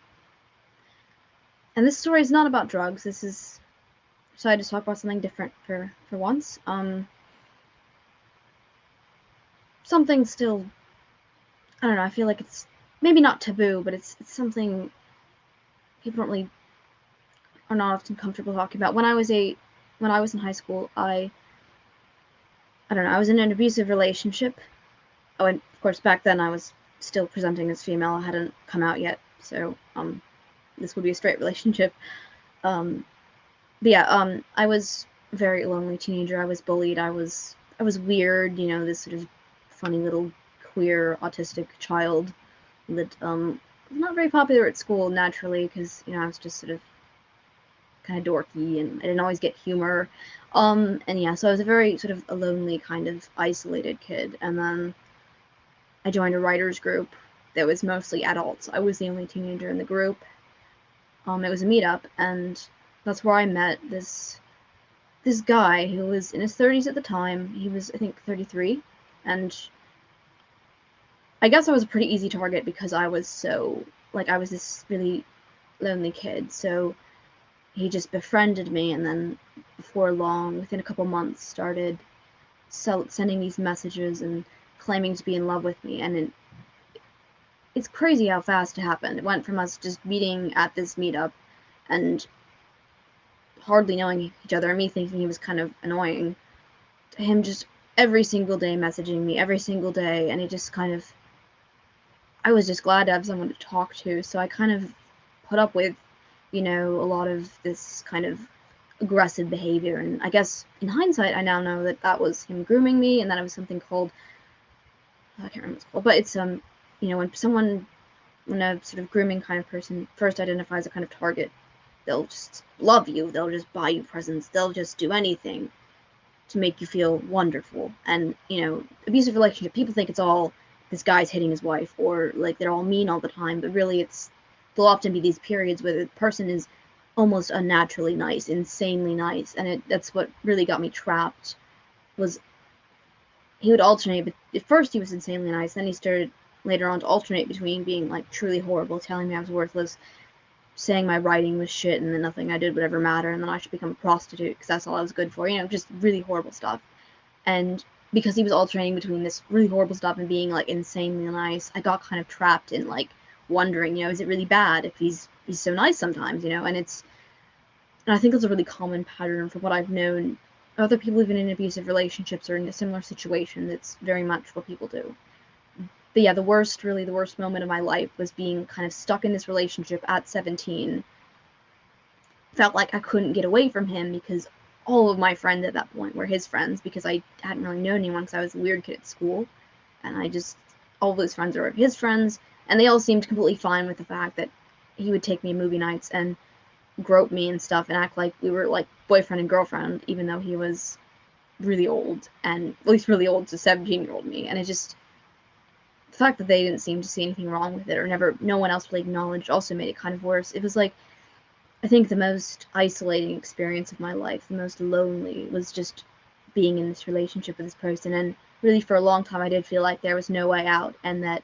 this story is not about drugs. This is, decided to talk about something different for once. Something still, I don't know, I feel like it's maybe not taboo, but it's something people don't really, are not often comfortable talking about. When I was in high school, I I don't know, I was in an abusive relationship. Oh, and of course, back then I was still presenting as female. I hadn't come out yet, so this would be a straight relationship. But yeah, I was a very lonely teenager. I was bullied. I was weird. You know, this sort of funny little queer autistic child that was not very popular at school naturally because I was just sort of kind of dorky and I didn't always get humor. And yeah, so I was a very sort of a lonely kind of isolated kid. And then I joined a writers group that was mostly adults. I was the only teenager in the group. It was a meetup, and that's where I met this guy who was in his 30s at the time. He was, I think, 33, and I guess I was a pretty easy target because I was so, like, I was this really lonely kid, so he just befriended me, and then before long, within a couple months, started sending these messages and claiming to be in love with me, and it's crazy how fast it happened. It went from us just meeting at this meetup and hardly knowing each other, and me thinking he was kind of annoying, to him just every single day messaging me, every single day, and it just kind of, I was just glad to have someone to talk to, so I kind of put up with, a lot of this kind of aggressive behavior, and I guess in hindsight, I now know that that was him grooming me, and that it was something called, I can't remember what it's called, but it's, when a sort of grooming kind of person first identifies a kind of target, they'll just love you, they'll just buy you presents, they'll just do anything to make you feel wonderful. And, abusive relationship, people think it's all this guy's hitting his wife, or like they're all mean all the time, but really there'll often be these periods where the person is almost unnaturally nice, insanely nice, and that's what really got me trapped, was he would alternate, but at first he was insanely nice, then he started later on to alternate between being like truly horrible, telling me I was worthless, saying my writing was shit and that nothing I did would ever matter, and then I should become a prostitute because that's all I was good for, just really horrible stuff. And because he was alternating between this really horrible stuff and being like insanely nice, I got kind of trapped in like wondering, is it really bad if he's so nice sometimes, and I think it's a really common pattern from what I've known. Other people who've been in abusive relationships or in a similar situation, that's very much what people do. But yeah, the worst moment of my life was being kind of stuck in this relationship at 17. Felt like I couldn't get away from him because all of my friends at that point were his friends, because I hadn't really known anyone because I was a weird kid at school. And all of his friends were his friends, and they all seemed completely fine with the fact that he would take me to movie nights and grope me and stuff and act like we were like boyfriend and girlfriend, even though he was really old, and at least really old to 17-year-old me. And the fact that they didn't seem to see anything wrong with it, or no one else really acknowledged, also made it kind of worse. It was like, I think the most isolating experience of my life, the most lonely, was just being in this relationship with this person. And really for a long time I did feel like there was no way out, and that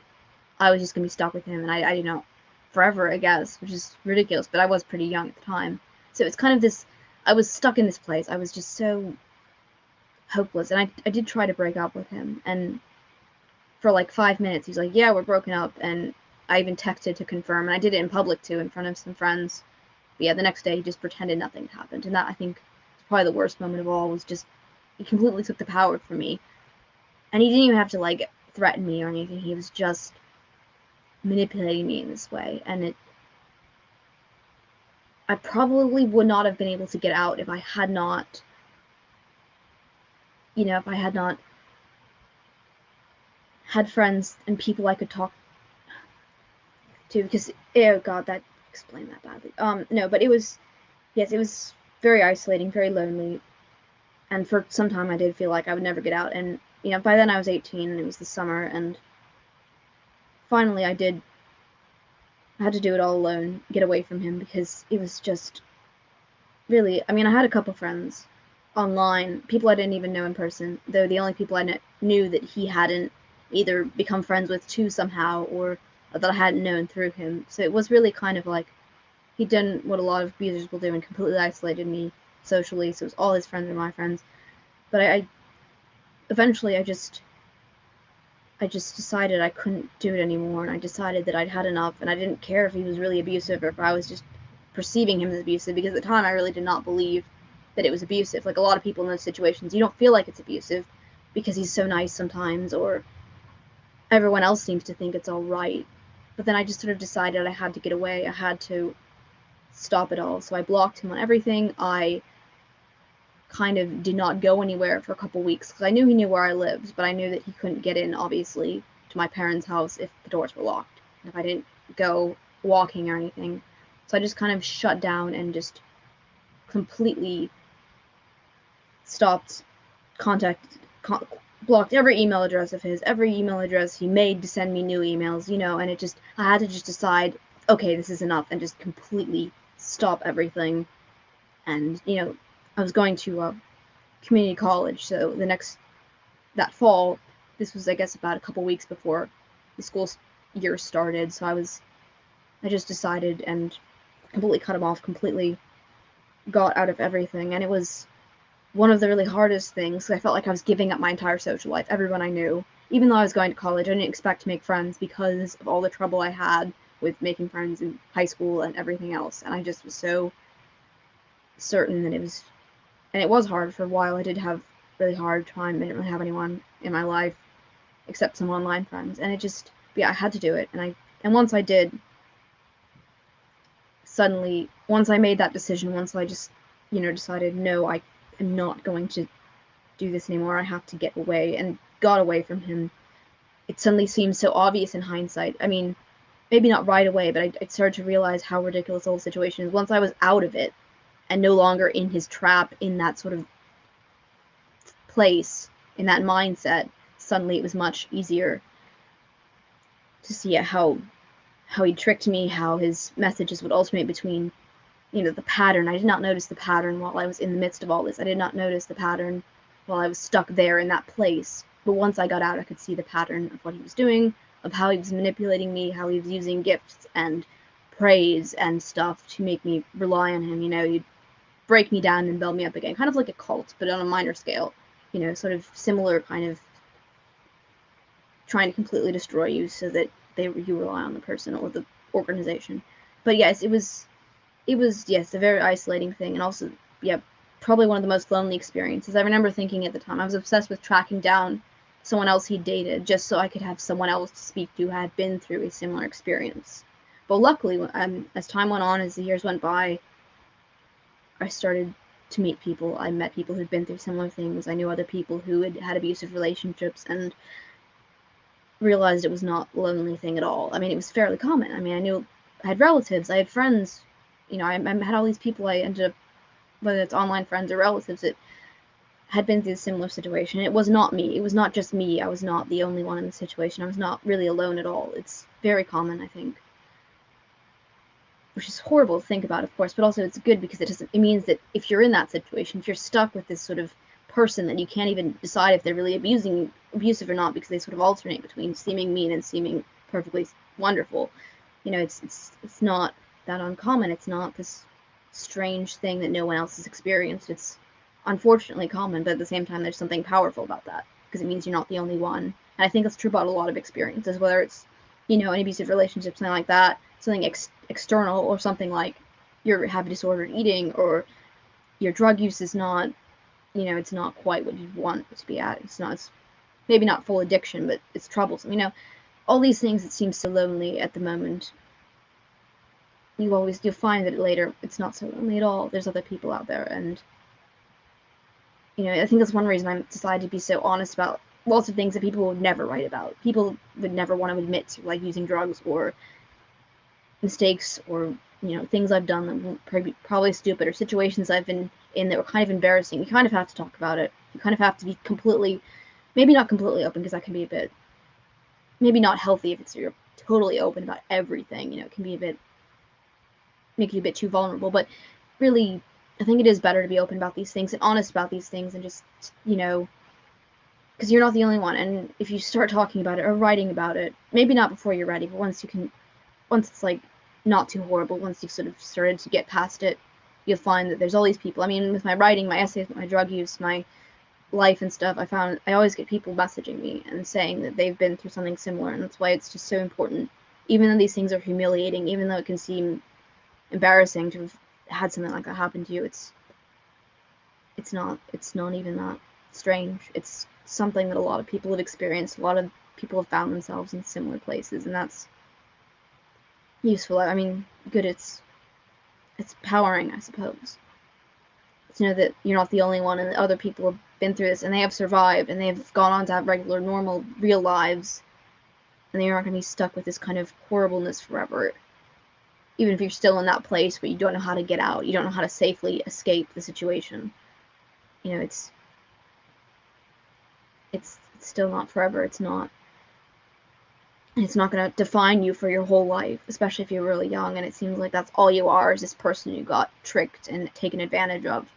I was just going to be stuck with him, and I forever, I guess, which is ridiculous, but I was pretty young at the time. So it's kind of this, I was stuck in this place. I was just so hopeless, and I did try to break up with him, and for like 5 minutes he's like, yeah, we're broken up, and I even texted to confirm, and I did it in public too, in front of some friends. But yeah, the next day he just pretended nothing happened, and that, I think, was probably the worst moment of all. Was just, he completely took the power from me, and he didn't even have to like threaten me or anything. He was just manipulating me in this way, and I probably would not have been able to get out if I had not, if I had not had friends and people I could talk to, because, oh god, that explained that badly. No, but it was very isolating, very lonely, and for some time I did feel like I would never get out. And by then I was 18, and it was the summer, and finally I had to do it all alone, get away from him, because it was just really, I had a couple friends online, people I didn't even know in person, though the only people I knew that he hadn't either become friends with too somehow, or that I hadn't known through him. So it was really kind of like he'd done what a lot of abusers will do and completely isolated me socially. So it was all his friends were my friends. But I eventually I just decided I couldn't do it anymore, and I decided that I'd had enough, and I didn't care if he was really abusive or if I was just perceiving him as abusive, because at the time I really did not believe that it was abusive. Like a lot of people in those situations, you don't feel like it's abusive, because he's so nice sometimes, or everyone else seems to think it's all right. But then I just sort of decided I had to get away. I had to stop it all. So I blocked him on everything. I kind of did not go anywhere for a couple weeks because I knew he knew where I lived, but I knew that he couldn't get in, obviously, to my parents' house if the doors were locked, if I didn't go walking or anything. So I just kind of shut down and just completely stopped blocked every email address of his, every email address he made to send me new emails, and I had to just decide, okay, this is enough, and just completely stop everything. And, I was going to community college, so that fall, this was, I guess, about a couple weeks before the school year started, so I just decided and completely cut him off, completely got out of everything, and it was one of the really hardest things. I felt like I was giving up my entire social life, everyone I knew. Even though I was going to college, I didn't expect to make friends because of all the trouble I had with making friends in high school and everything else, and I just was so certain that it was hard for a while. I did have really hard time. I didn't really have anyone in my life except some online friends, and I had to do it. And once I did, suddenly, once I made that decision, once I just, decided, no, I am not going to do this anymore. I have to get away, and got away from him. It suddenly seems so obvious in hindsight. I mean, maybe not right away, but I started to realize how ridiculous the whole situation is. Once I was out of it and no longer in his trap, in that sort of place, in that mindset, suddenly it was much easier to see how he tricked me, how his messages would alternate between, the pattern. I did not notice the pattern while I was in the midst of all this. I did not notice the pattern while I was stuck there in that place. But once I got out, I could see the pattern of what he was doing, of how he was manipulating me, how he was using gifts and praise and stuff to make me rely on him. He'd break me down and build me up again, kind of like a cult, but on a minor scale. Sort of similar, kind of trying to completely destroy you so that you rely on the person or the organization. But yes, it was yes, a very isolating thing, and also, yeah, probably one of the most lonely experiences. I remember thinking at the time, I was obsessed with tracking down someone else he dated just so I could have someone else to speak to who had been through a similar experience. But luckily, as time went on, as the years went by, I started to meet people. I met people who'd been through similar things. I knew other people who had had abusive relationships, and realized it was not a lonely thing at all. I mean, it was fairly common. I mean, I had relatives, I had friends, I had all these people I ended up, whether it's online friends or relatives, that had been through a similar situation. It was not me. It was not just me. I was not the only one in the situation. I was not really alone at all. It's very common, I think. Which is horrible to think about, of course, but also it's good because it means that if you're in that situation, if you're stuck with this sort of person that you can't even decide if they're really abusive or not, because they sort of alternate between seeming mean and seeming perfectly wonderful. It's not that uncommon. It's not this strange thing that no one else has experienced. It's unfortunately common, but at the same time, there's something powerful about that because it means you're not the only one. And I think that's true about a lot of experiences, whether it's, an abusive relationship, something like that, something external, or something like you have disordered eating, or your drug use is not, it's not quite what you want it to be at. It's maybe not full addiction, but it's troublesome. All these things that seem so lonely at the moment, you'll find that later it's not so lonely at all. There's other people out there, and I think that's one reason I decided to be so honest about lots of things that people would never write about. People would never want to admit to, like using drugs or mistakes or things I've done that were probably stupid, or situations I've been in that were kind of embarrassing. You kind of have to talk about it. You kind of have to be maybe not completely open, because that can be a bit, maybe not healthy if you're totally open about everything. It can be make you a bit too vulnerable, but really, I think it is better to be open about these things and honest about these things, and just, because you're not the only one. And if you start talking about it or writing about it, maybe not before you're ready, but once it's like not too horrible, once you've sort of started to get past it, you'll find that there's all these people. I mean, with my writing, my essays, my drug use, my life and stuff, I always get people messaging me and saying that they've been through something similar, and that's why it's just so important. Even though these things are humiliating, even though it can seem embarrassing to have had something like that happen to you, it's not even that. strange. It's something that a lot of people have experienced. A lot of people have found themselves in similar places, and that's useful. I mean, good. It's empowering, I suppose, to know that you're not the only one, and that other people have been through this, and they have survived, and they've gone on to have regular, normal, real lives, and they aren't going to be stuck with this kind of horribleness forever. Even if you're still in that place, but you don't know how to get out, you don't know how to safely escape the situation. You know, it's still not forever. It's not going to define you for your whole life, especially if you're really young and it seems like that's all you are, is this person who got tricked and taken advantage of.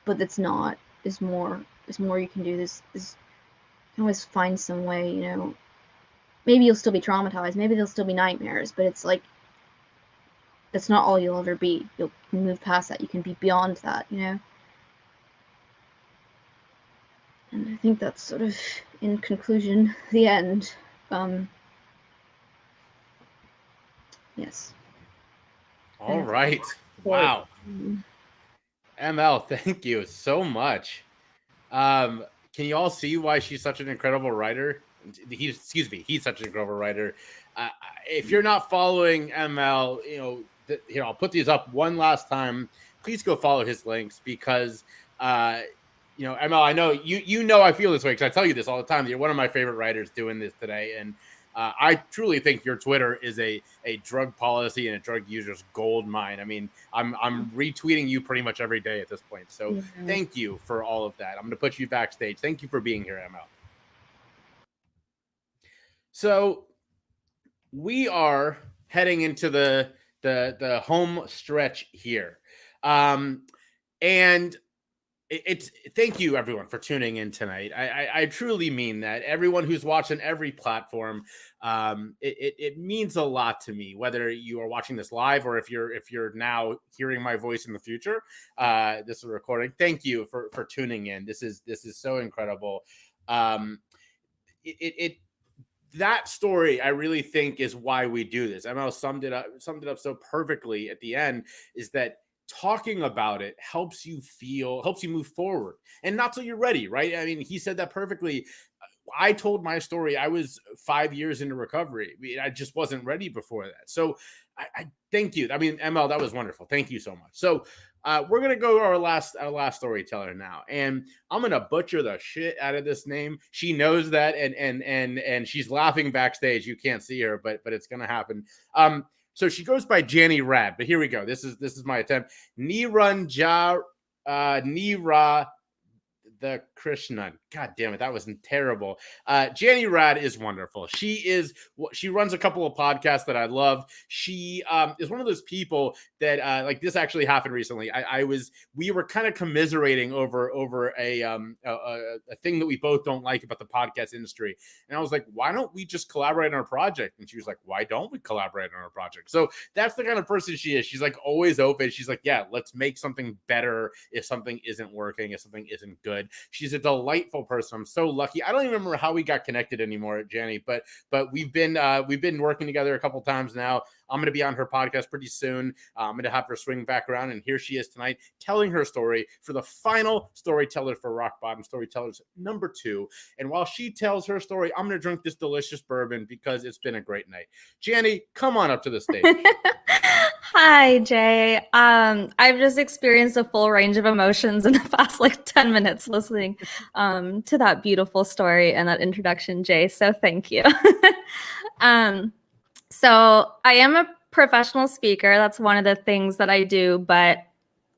But that's not. There's more you can do. This you can always find some way, you know. Maybe you'll still be traumatized, maybe there'll still be nightmares, but it's like, that's not all you'll ever be. You can move past that. You can be beyond that, you know. And I think that's sort of, in conclusion, the end. Yes. All right. Wow. ML, thank you so much. Can you all see why she's such an incredible writer? He's such an incredible writer. If you're not following ML, here, I'll put these up one last time. Please go follow his links because, ML, I know I feel this way because I tell you this all the time. You're one of my favorite writers doing this today. And I truly think your Twitter is a drug policy and a drug user's gold mine. I mean, I'm retweeting you pretty much every day at this point. So thank you for all of that. I'm going to put you backstage. Thank you for being here, ML. So we are heading into the home stretch here. And it's thank you everyone for tuning in tonight. I truly mean that. Everyone who's watching every platform, it means a lot to me, whether you are watching this live or if you're now hearing my voice in the future, this is a recording. Thank you for tuning in. This is so incredible. That story, I really think, is why we do this. ML summed it up so perfectly at the end, is that talking about it helps you move forward, and not till you're ready, right? I mean, he said that perfectly. I told my story. I was 5 years into recovery. I just wasn't ready before that. So I thank you. I mean, ML, that was wonderful. Thank you so much. So we're gonna go to our last storyteller now, and I'm gonna butcher the shit out of this name. She knows that, and she's laughing backstage. You can't see her, but it's gonna happen. So she goes by Jani Rad, but here we go. This is my attempt. Nira the Krishnan. God damn it, that was terrible. Jani Rad is wonderful. She runs a couple of podcasts that I love. She is one of those people that like this actually happened recently. We were kind of commiserating over a thing that we both don't like about the podcast industry. And I was like, why don't we just collaborate on a project? And she was like, why don't we collaborate on a project? So that's the kind of person she is. She's like always open. She's like, yeah, let's make something better if something isn't working, if something isn't good. She's a delightful person. I'm so lucky. I don't even remember how we got connected anymore, Jani, but we've been working together a couple times now. I'm going to be on her podcast pretty soon. I'm going to have her swing back around, and here she is tonight telling her story for the final storyteller for Rock Bottom Storytellers number 2. And while she tells her story, I'm going to drink this delicious bourbon because it's been a great night. Jani, come on up to the stage. Hi, Jay. I've just experienced a full range of emotions in the past 10 minutes listening to that beautiful story and that introduction, Jay. So thank you. So I am a professional speaker. That's one of the things that I do. But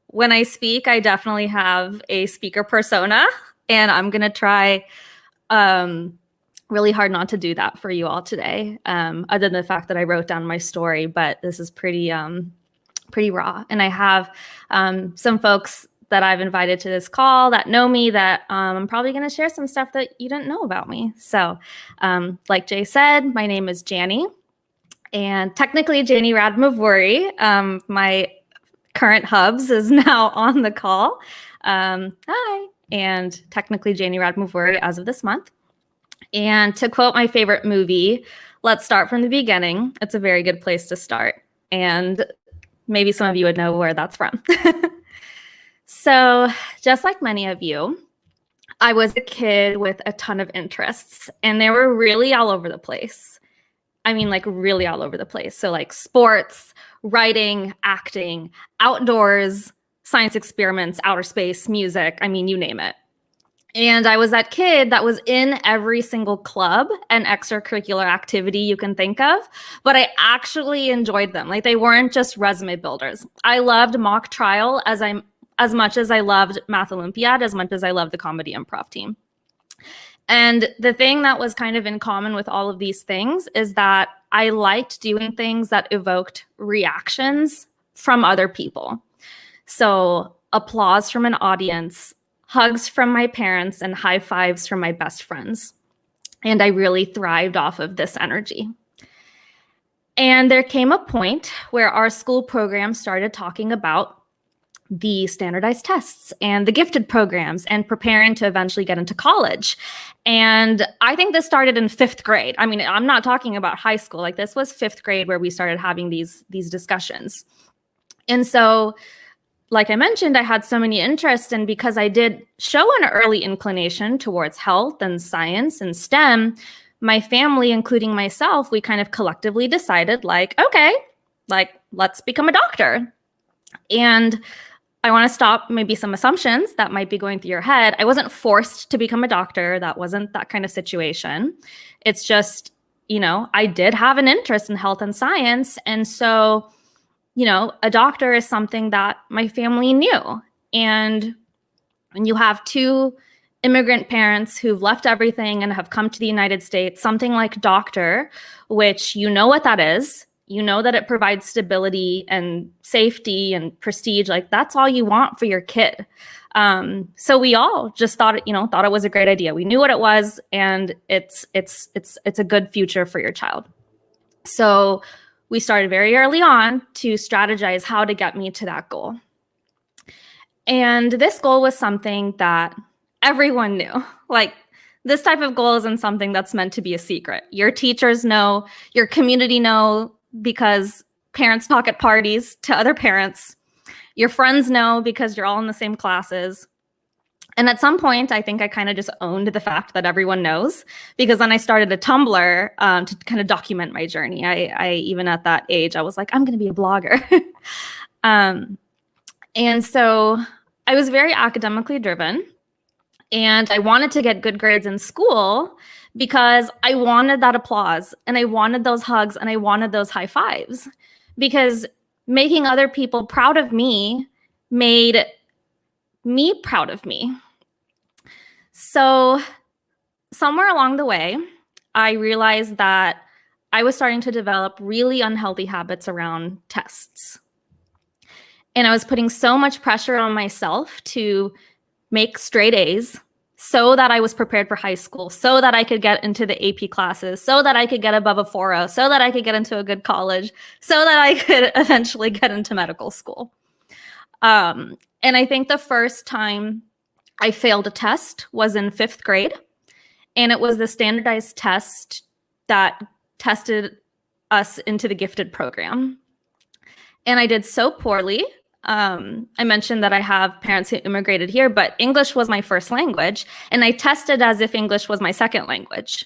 when I speak, I definitely have a speaker persona, and I'm going to try really hard not to do that for you all today, other than the fact that I wrote down my story. But this is pretty raw. And I have some folks that I've invited to this call that know me that I'm probably going to share some stuff that you didn't know about me. So like Jay said, my name is Jani. And technically, Jani Radmavuri, my current hubs, is now on the call. Hi. And technically, Jani Radmavuri as of this month. And to quote my favorite movie, let's start from the beginning. It's a very good place to start. And maybe some of you would know where that's from. So just like many of you, I was a kid with a ton of interests, and they were really all over the place. I mean, like really all over the place. So like sports, writing, acting, outdoors, science experiments, outer space, music, I mean, you name it. And I was that kid that was in every single club and extracurricular activity you can think of, but I actually enjoyed them. Like they weren't just resume builders. I loved mock trial as much as I loved Math Olympiad, as much as I loved the comedy improv team. And the thing that was kind of in common with all of these things is that I liked doing things that evoked reactions from other people. So applause from an audience, hugs from my parents, and high fives from my best friends. And I really thrived off of this energy. And there came a point where our school program started talking about the standardized tests and the gifted programs and preparing to eventually get into college. And I think this started in 5th grade. I mean, I'm not talking about high school. Like this was 5th grade where we started having these discussions. And so, like I mentioned, I had so many interests, and because I did show an early inclination towards health and science and STEM, my family, including myself, we kind of collectively decided like, okay, like let's become a doctor. And I want to stop maybe some assumptions that might be going through your head. I wasn't forced to become a doctor. That wasn't that kind of situation. It's just, you know, I did have an interest in health and science. And so, you know, a doctor is something that my family knew. And when you have 2 immigrant parents who've left everything and have come to the United States, something like doctor, which you know what that is, you know that it provides stability and safety and prestige, like that's all you want for your kid. So we all just thought it was a great idea. We knew what it was, and it's a good future for your child. So we started very early on to strategize how to get me to that goal. And this goal was something that everyone knew. Like this type of goal isn't something that's meant to be a secret. Your teachers know, your community know, because parents talk at parties to other parents. Your friends know because you're all in the same classes. And at some point, I think I kind of just owned the fact that everyone knows, because then I started a Tumblr to kind of document my journey. I even at that age, I was like, I'm going to be a blogger. And so I was very academically driven, and I wanted to get good grades in school because I wanted that applause, and I wanted those hugs, and I wanted those high fives, because making other people proud of me made me proud of me. So somewhere along the way, I realized that I was starting to develop really unhealthy habits around tests. And I was putting so much pressure on myself to make straight A's so that I was prepared for high school, so that I could get into the AP classes, so that I could get above a 4.0, so that I could get into a good college, so that I could eventually get into medical school. And I think the first time I failed a test was in 5th grade. And it was the standardized test that tested us into the gifted program. And I did so poorly. I mentioned that I have parents who immigrated here, but English was my first language, and I tested as if English was my second language.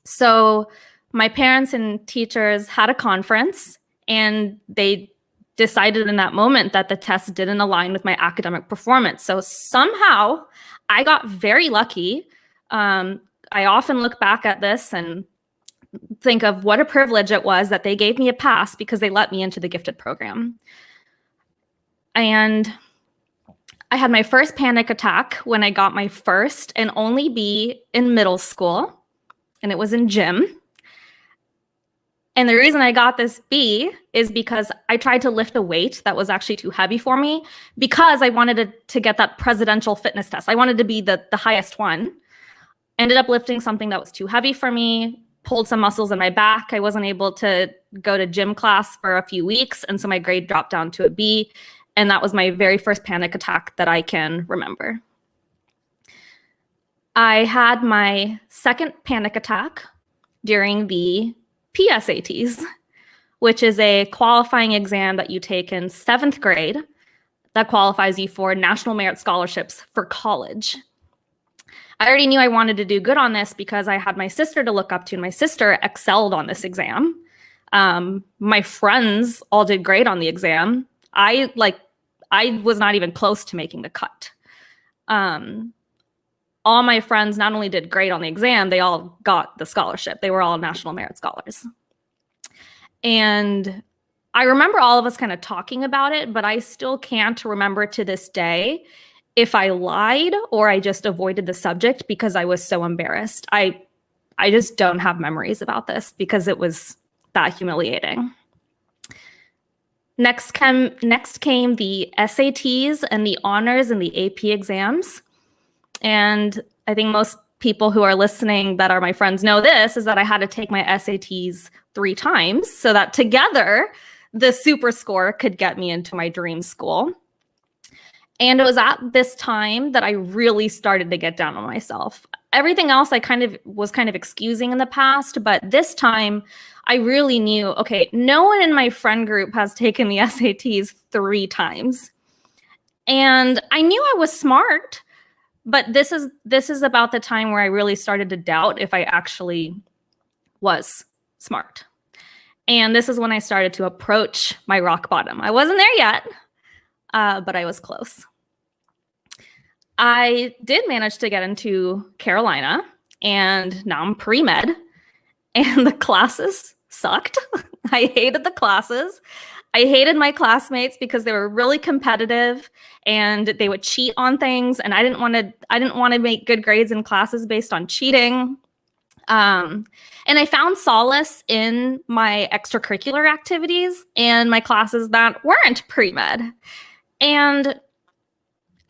So my parents and teachers had a conference, and they decided in that moment that the test didn't align with my academic performance. So somehow I got very lucky. I often look back at this and think of what a privilege it was that they gave me a pass because they let me into the gifted program. And I had my first panic attack when I got my first and only B in middle school, and it was in gym. And the reason I got this B is because I tried to lift a weight that was actually too heavy for me, because I wanted to get that presidential fitness test. I wanted to be the highest one. Ended up lifting something that was too heavy for me, pulled some muscles in my back. I wasn't able to go to gym class for a few weeks, and so my grade dropped down to a B. And that was my very first panic attack that I can remember. I had my second panic attack during the PSATs, which is a qualifying exam that you take in 7th grade that qualifies you for National Merit Scholarships for college. I already knew I wanted to do good on this because I had my sister to look up to, and my sister excelled on this exam. My friends all did great on the exam. I was not even close to making the cut. All my friends not only did great on the exam, they all got the scholarship. They were all National Merit Scholars. And I remember all of us kind of talking about it, but I still can't remember to this day if I lied or I just avoided the subject because I was so embarrassed. I just don't have memories about this because it was that humiliating. Next came the SATs and the honors and the AP exams. And I think most people who are listening that are my friends know this, is that I had to take my SATs 3 times so that together the super score could get me into my dream school. And it was at this time that I really started to get down on myself. Everything else I was kind of excusing in the past, but this time I really knew, okay, no one in my friend group has taken the SATs 3 times. And I knew I was smart, but this is about the time where I really started to doubt if I actually was smart. And this is when I started to approach my rock bottom. I wasn't there yet, but I was close. I did manage to get into Carolina, and now I'm pre-med, and the classes sucked. I hated the classes. I hated my classmates because they were really competitive and they would cheat on things, and I didn't want to make good grades in classes based on cheating. And I found solace in my extracurricular activities and my classes that weren't pre-med. And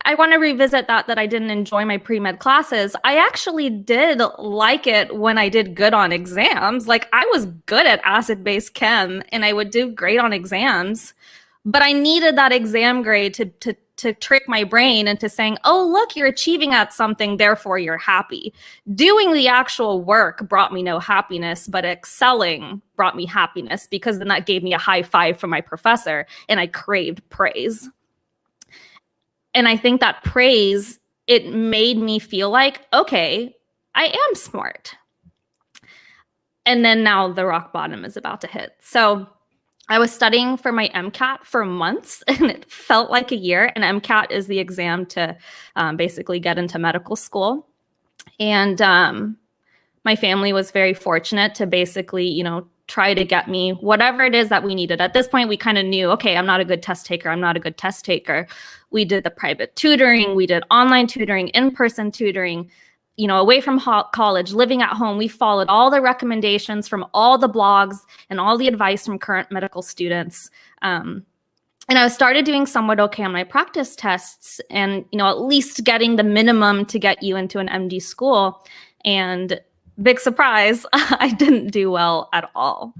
I want to revisit that I didn't enjoy my pre-med classes. I actually did like it when I did good on exams. Like, I was good at acid-base chem and I would do great on exams, but I needed that exam grade to trick my brain into saying, oh, look, you're achieving at something, therefore you're happy. Doing the actual work brought me no happiness, but excelling brought me happiness, because then that gave me a high five from my professor and I craved praise. And I think that praise, it made me feel like, okay, I am smart. And then now the rock bottom is about to hit. So I was studying for my MCAT for months, and it felt like a year. And MCAT is the exam to basically get into medical school. And my family was very fortunate to basically, try to get me whatever it is that we needed. At this point, we kind of knew, okay, I'm not a good test taker. We did the private tutoring. We did online tutoring, in-person tutoring, away from college, living at home. We followed all the recommendations from all the blogs and all the advice from current medical students. And I started doing somewhat okay on my practice tests and, at least getting the minimum to get you into an MD school. And big surprise, I didn't do well at all.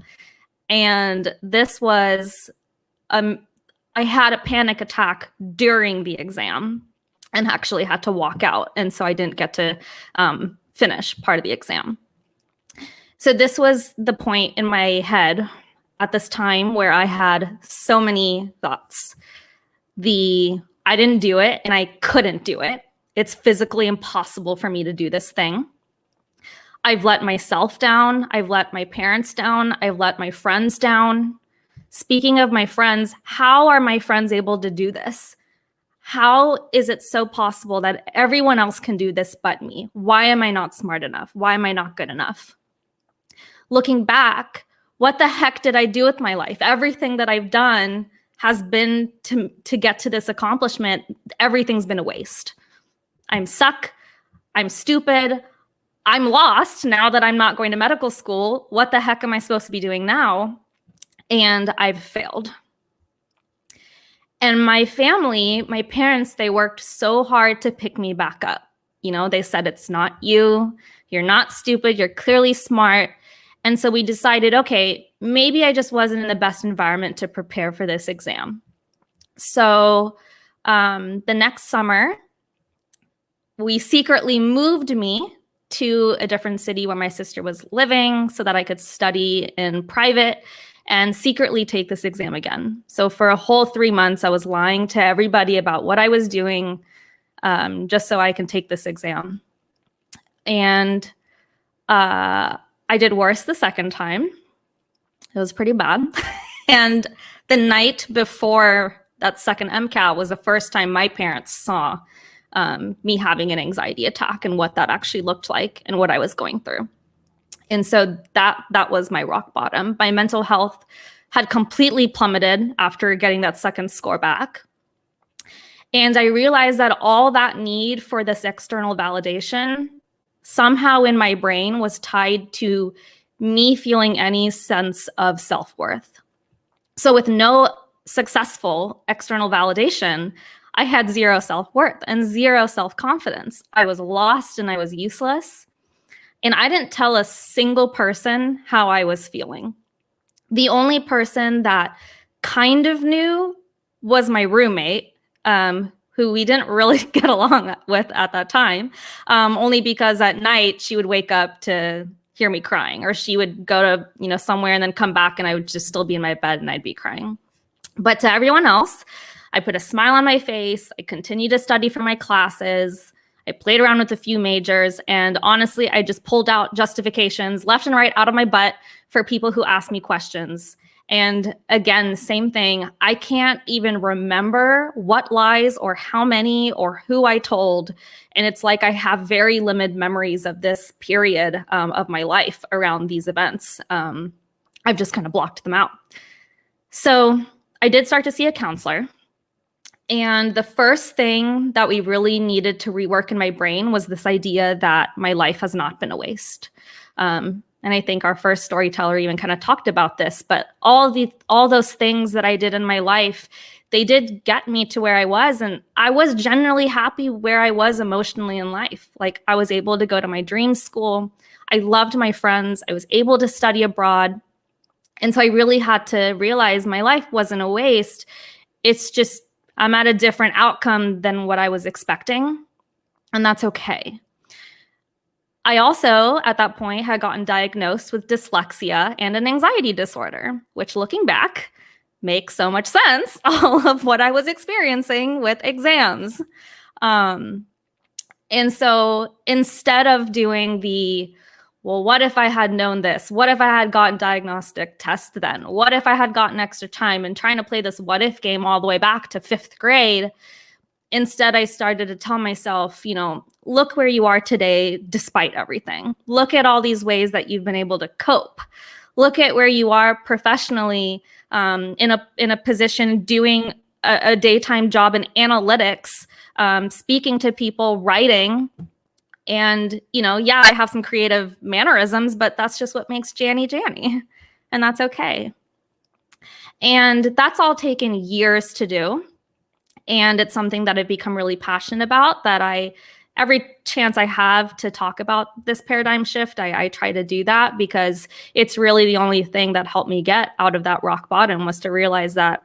And this was, I had a panic attack during the exam and actually had to walk out. And so I didn't get to finish part of the exam. So this was the point in my head at this time where I had so many thoughts. I didn't do it and I couldn't do it. It's physically impossible for me to do this thing. I've let myself down. I've let my parents down. I've let my friends down. Speaking of my friends, how are my friends able to do this? How is it so possible that everyone else can do this but me? Why am I not smart enough? Why am I not good enough? Looking back, what the heck did I do with my life? Everything that I've done has been to get to this accomplishment. Everything's been a waste. I'm suck. I'm stupid. I'm lost now that I'm not going to medical school. What the heck am I supposed to be doing now? And I've failed. And my family, my parents, they worked so hard to pick me back up. They said, it's not you. You're not stupid. You're clearly smart. And so we decided, okay, maybe I just wasn't in the best environment to prepare for this exam. So the next summer, we secretly moved me to a different city where my sister was living so that I could study in private and secretly take this exam again. So for a whole 3 months, I was lying to everybody about what I was doing just so I can take this exam. And I did worse the second time. It was pretty bad. And the night before that second MCAT was the first time my parents saw me having an anxiety attack and what that actually looked like and what I was going through. And so that was my rock bottom. My mental health had completely plummeted after getting that second score back. And I realized that all that need for this external validation somehow in my brain was tied to me feeling any sense of self-worth. So with no successful external validation, I had zero self-worth and zero self-confidence. I was lost and I was useless. And I didn't tell a single person how I was feeling. The only person that kind of knew was my roommate, who we didn't really get along with at that time, only because at night she would wake up to hear me crying, or she would go to somewhere and then come back and I would just still be in my bed and I'd be crying. But to everyone else, I put a smile on my face. I continued to study for my classes. I played around with a few majors. And honestly, I just pulled out justifications left and right out of my butt for people who asked me questions. And again, same thing. I can't even remember what lies or how many or who I told. And it's like I have very limited memories of this period of my life around these events. I've just kind of blocked them out. So I did start to see a counselor. And the first thing that we really needed to rework in my brain was this idea that my life has not been a waste. And I think our first storyteller even kind of talked about this, but all those things that I did in my life, they did get me to where I was. And I was generally happy where I was emotionally in life. Like, I was able to go to my dream school. I loved my friends. I was able to study abroad. And so I really had to realize my life wasn't a waste. It's just, I'm at a different outcome than what I was expecting. And that's okay. I also, at that point, had gotten diagnosed with dyslexia and an anxiety disorder, which, looking back, makes so much sense, all of what I was experiencing with exams. And so instead of doing well, what if I had known this? What if I had gotten diagnostic tests then? What if I had gotten extra time, and trying to play this what if game all the way back to 5th grade? Instead, I started to tell myself, look where you are today, despite everything. Look at all these ways that you've been able to cope. Look at where you are professionally, in a position doing a daytime job in analytics, speaking to people, writing. And, yeah, I have some creative mannerisms, but that's just what makes Janny Janny. And that's okay. And that's all taken years to do. And it's something that I've become really passionate about, that every chance I have to talk about this paradigm shift, I try to do that, because it's really the only thing that helped me get out of that rock bottom, was to realize that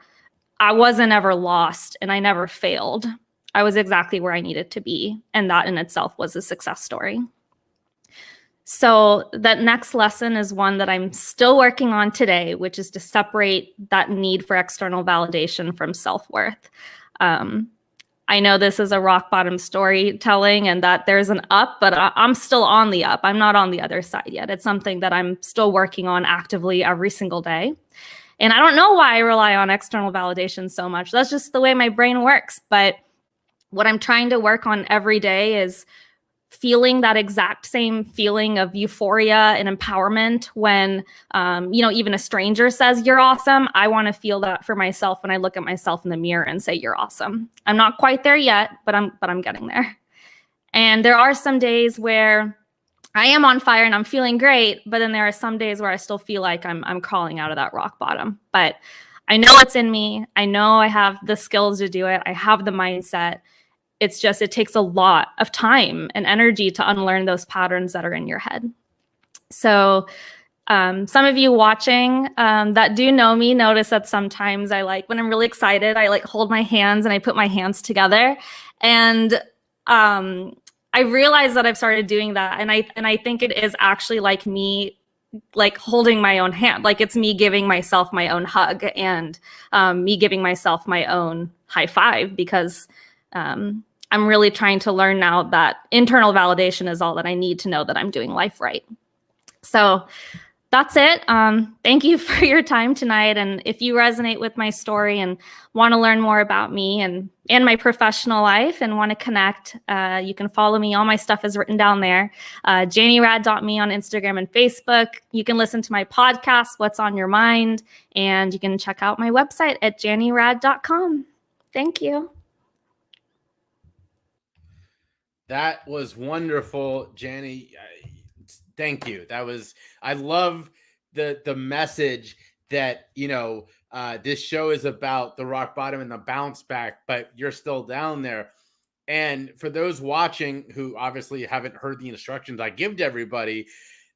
I wasn't ever lost and I never failed. I was exactly where I needed to be. And that in itself was a success story. So that next lesson is one that I'm still working on today, which is to separate that need for external validation from self-worth. I know this is a rock bottom storytelling and that there's an up, but I'm still on the up. I'm not on the other side yet. It's something that I'm still working on actively every single day. And I don't know why I rely on external validation so much. That's just the way my brain works. But what I'm trying to work on every day is feeling that exact same feeling of euphoria and empowerment when, even a stranger says you're awesome. I want to feel that for myself when I look at myself in the mirror and say you're awesome. I'm not quite there yet, but I'm getting there. And there are some days where I am on fire and I'm feeling great, but then there are some days where I still feel like I'm crawling out of that rock bottom. But I know it's in me. I know I have the skills to do it. I have the mindset. It's just, it takes a lot of time and energy to unlearn those patterns that are in your head. So some of you watching that do know me notice that sometimes when I'm really excited, I hold my hands and I put my hands together. And I realize that I've started doing that. And I think it is actually like me holding my own hand. Like, it's me giving myself my own hug and me giving myself my own high five, because I'm really trying to learn now that internal validation is all that I need to know that I'm doing life right. So that's it. Thank you for your time tonight. And if you resonate with my story and want to learn more about me and my professional life and want to connect, you can follow me. All my stuff is written down there. JannieRad.me on Instagram and Facebook. You can listen to my podcast, What's on Your Mind, and you can check out my website at JannieRad.com. Thank you. That was wonderful, Jannie. Thank you. I love the message that, this show is about the rock bottom and the bounce back, but you're still down there. And for those watching who obviously haven't heard the instructions I give to everybody,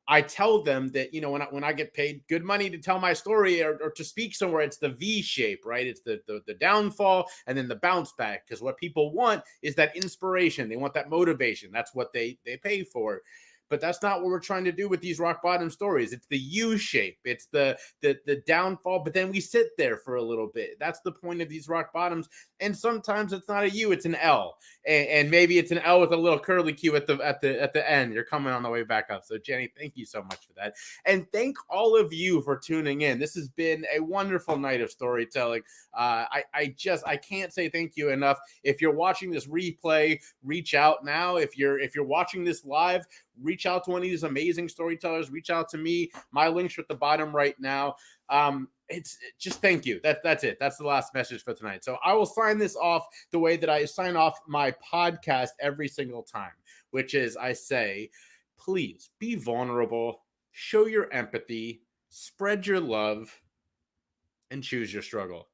I tell them that, when I get paid good money to tell my story or to speak somewhere, it's the V shape, right? It's the downfall and then the bounce back. Because what people want is that inspiration. They want that motivation. That's what they pay for. But that's not what we're trying to do with these rock bottom stories. It's the U shape. It's the downfall, but then we sit there for a little bit. That's the point of these rock bottoms. And sometimes it's not a U, it's an L. And maybe it's an L with a little curly Q at the end. You're coming on the way back up. So Jenny, thank you so much for that. And thank all of you for tuning in. This has been a wonderful night of storytelling. I can't say thank you enough. If you're watching this replay, reach out now. If you're watching this live, reach out to one of these amazing storytellers. Reach out to me. My links are at the bottom right now. It's just thank you. That's it. That's the last message for tonight. So I will sign this off the way that I sign off my podcast every single time, which is I say, please be vulnerable, show your empathy, spread your love, and choose your struggle.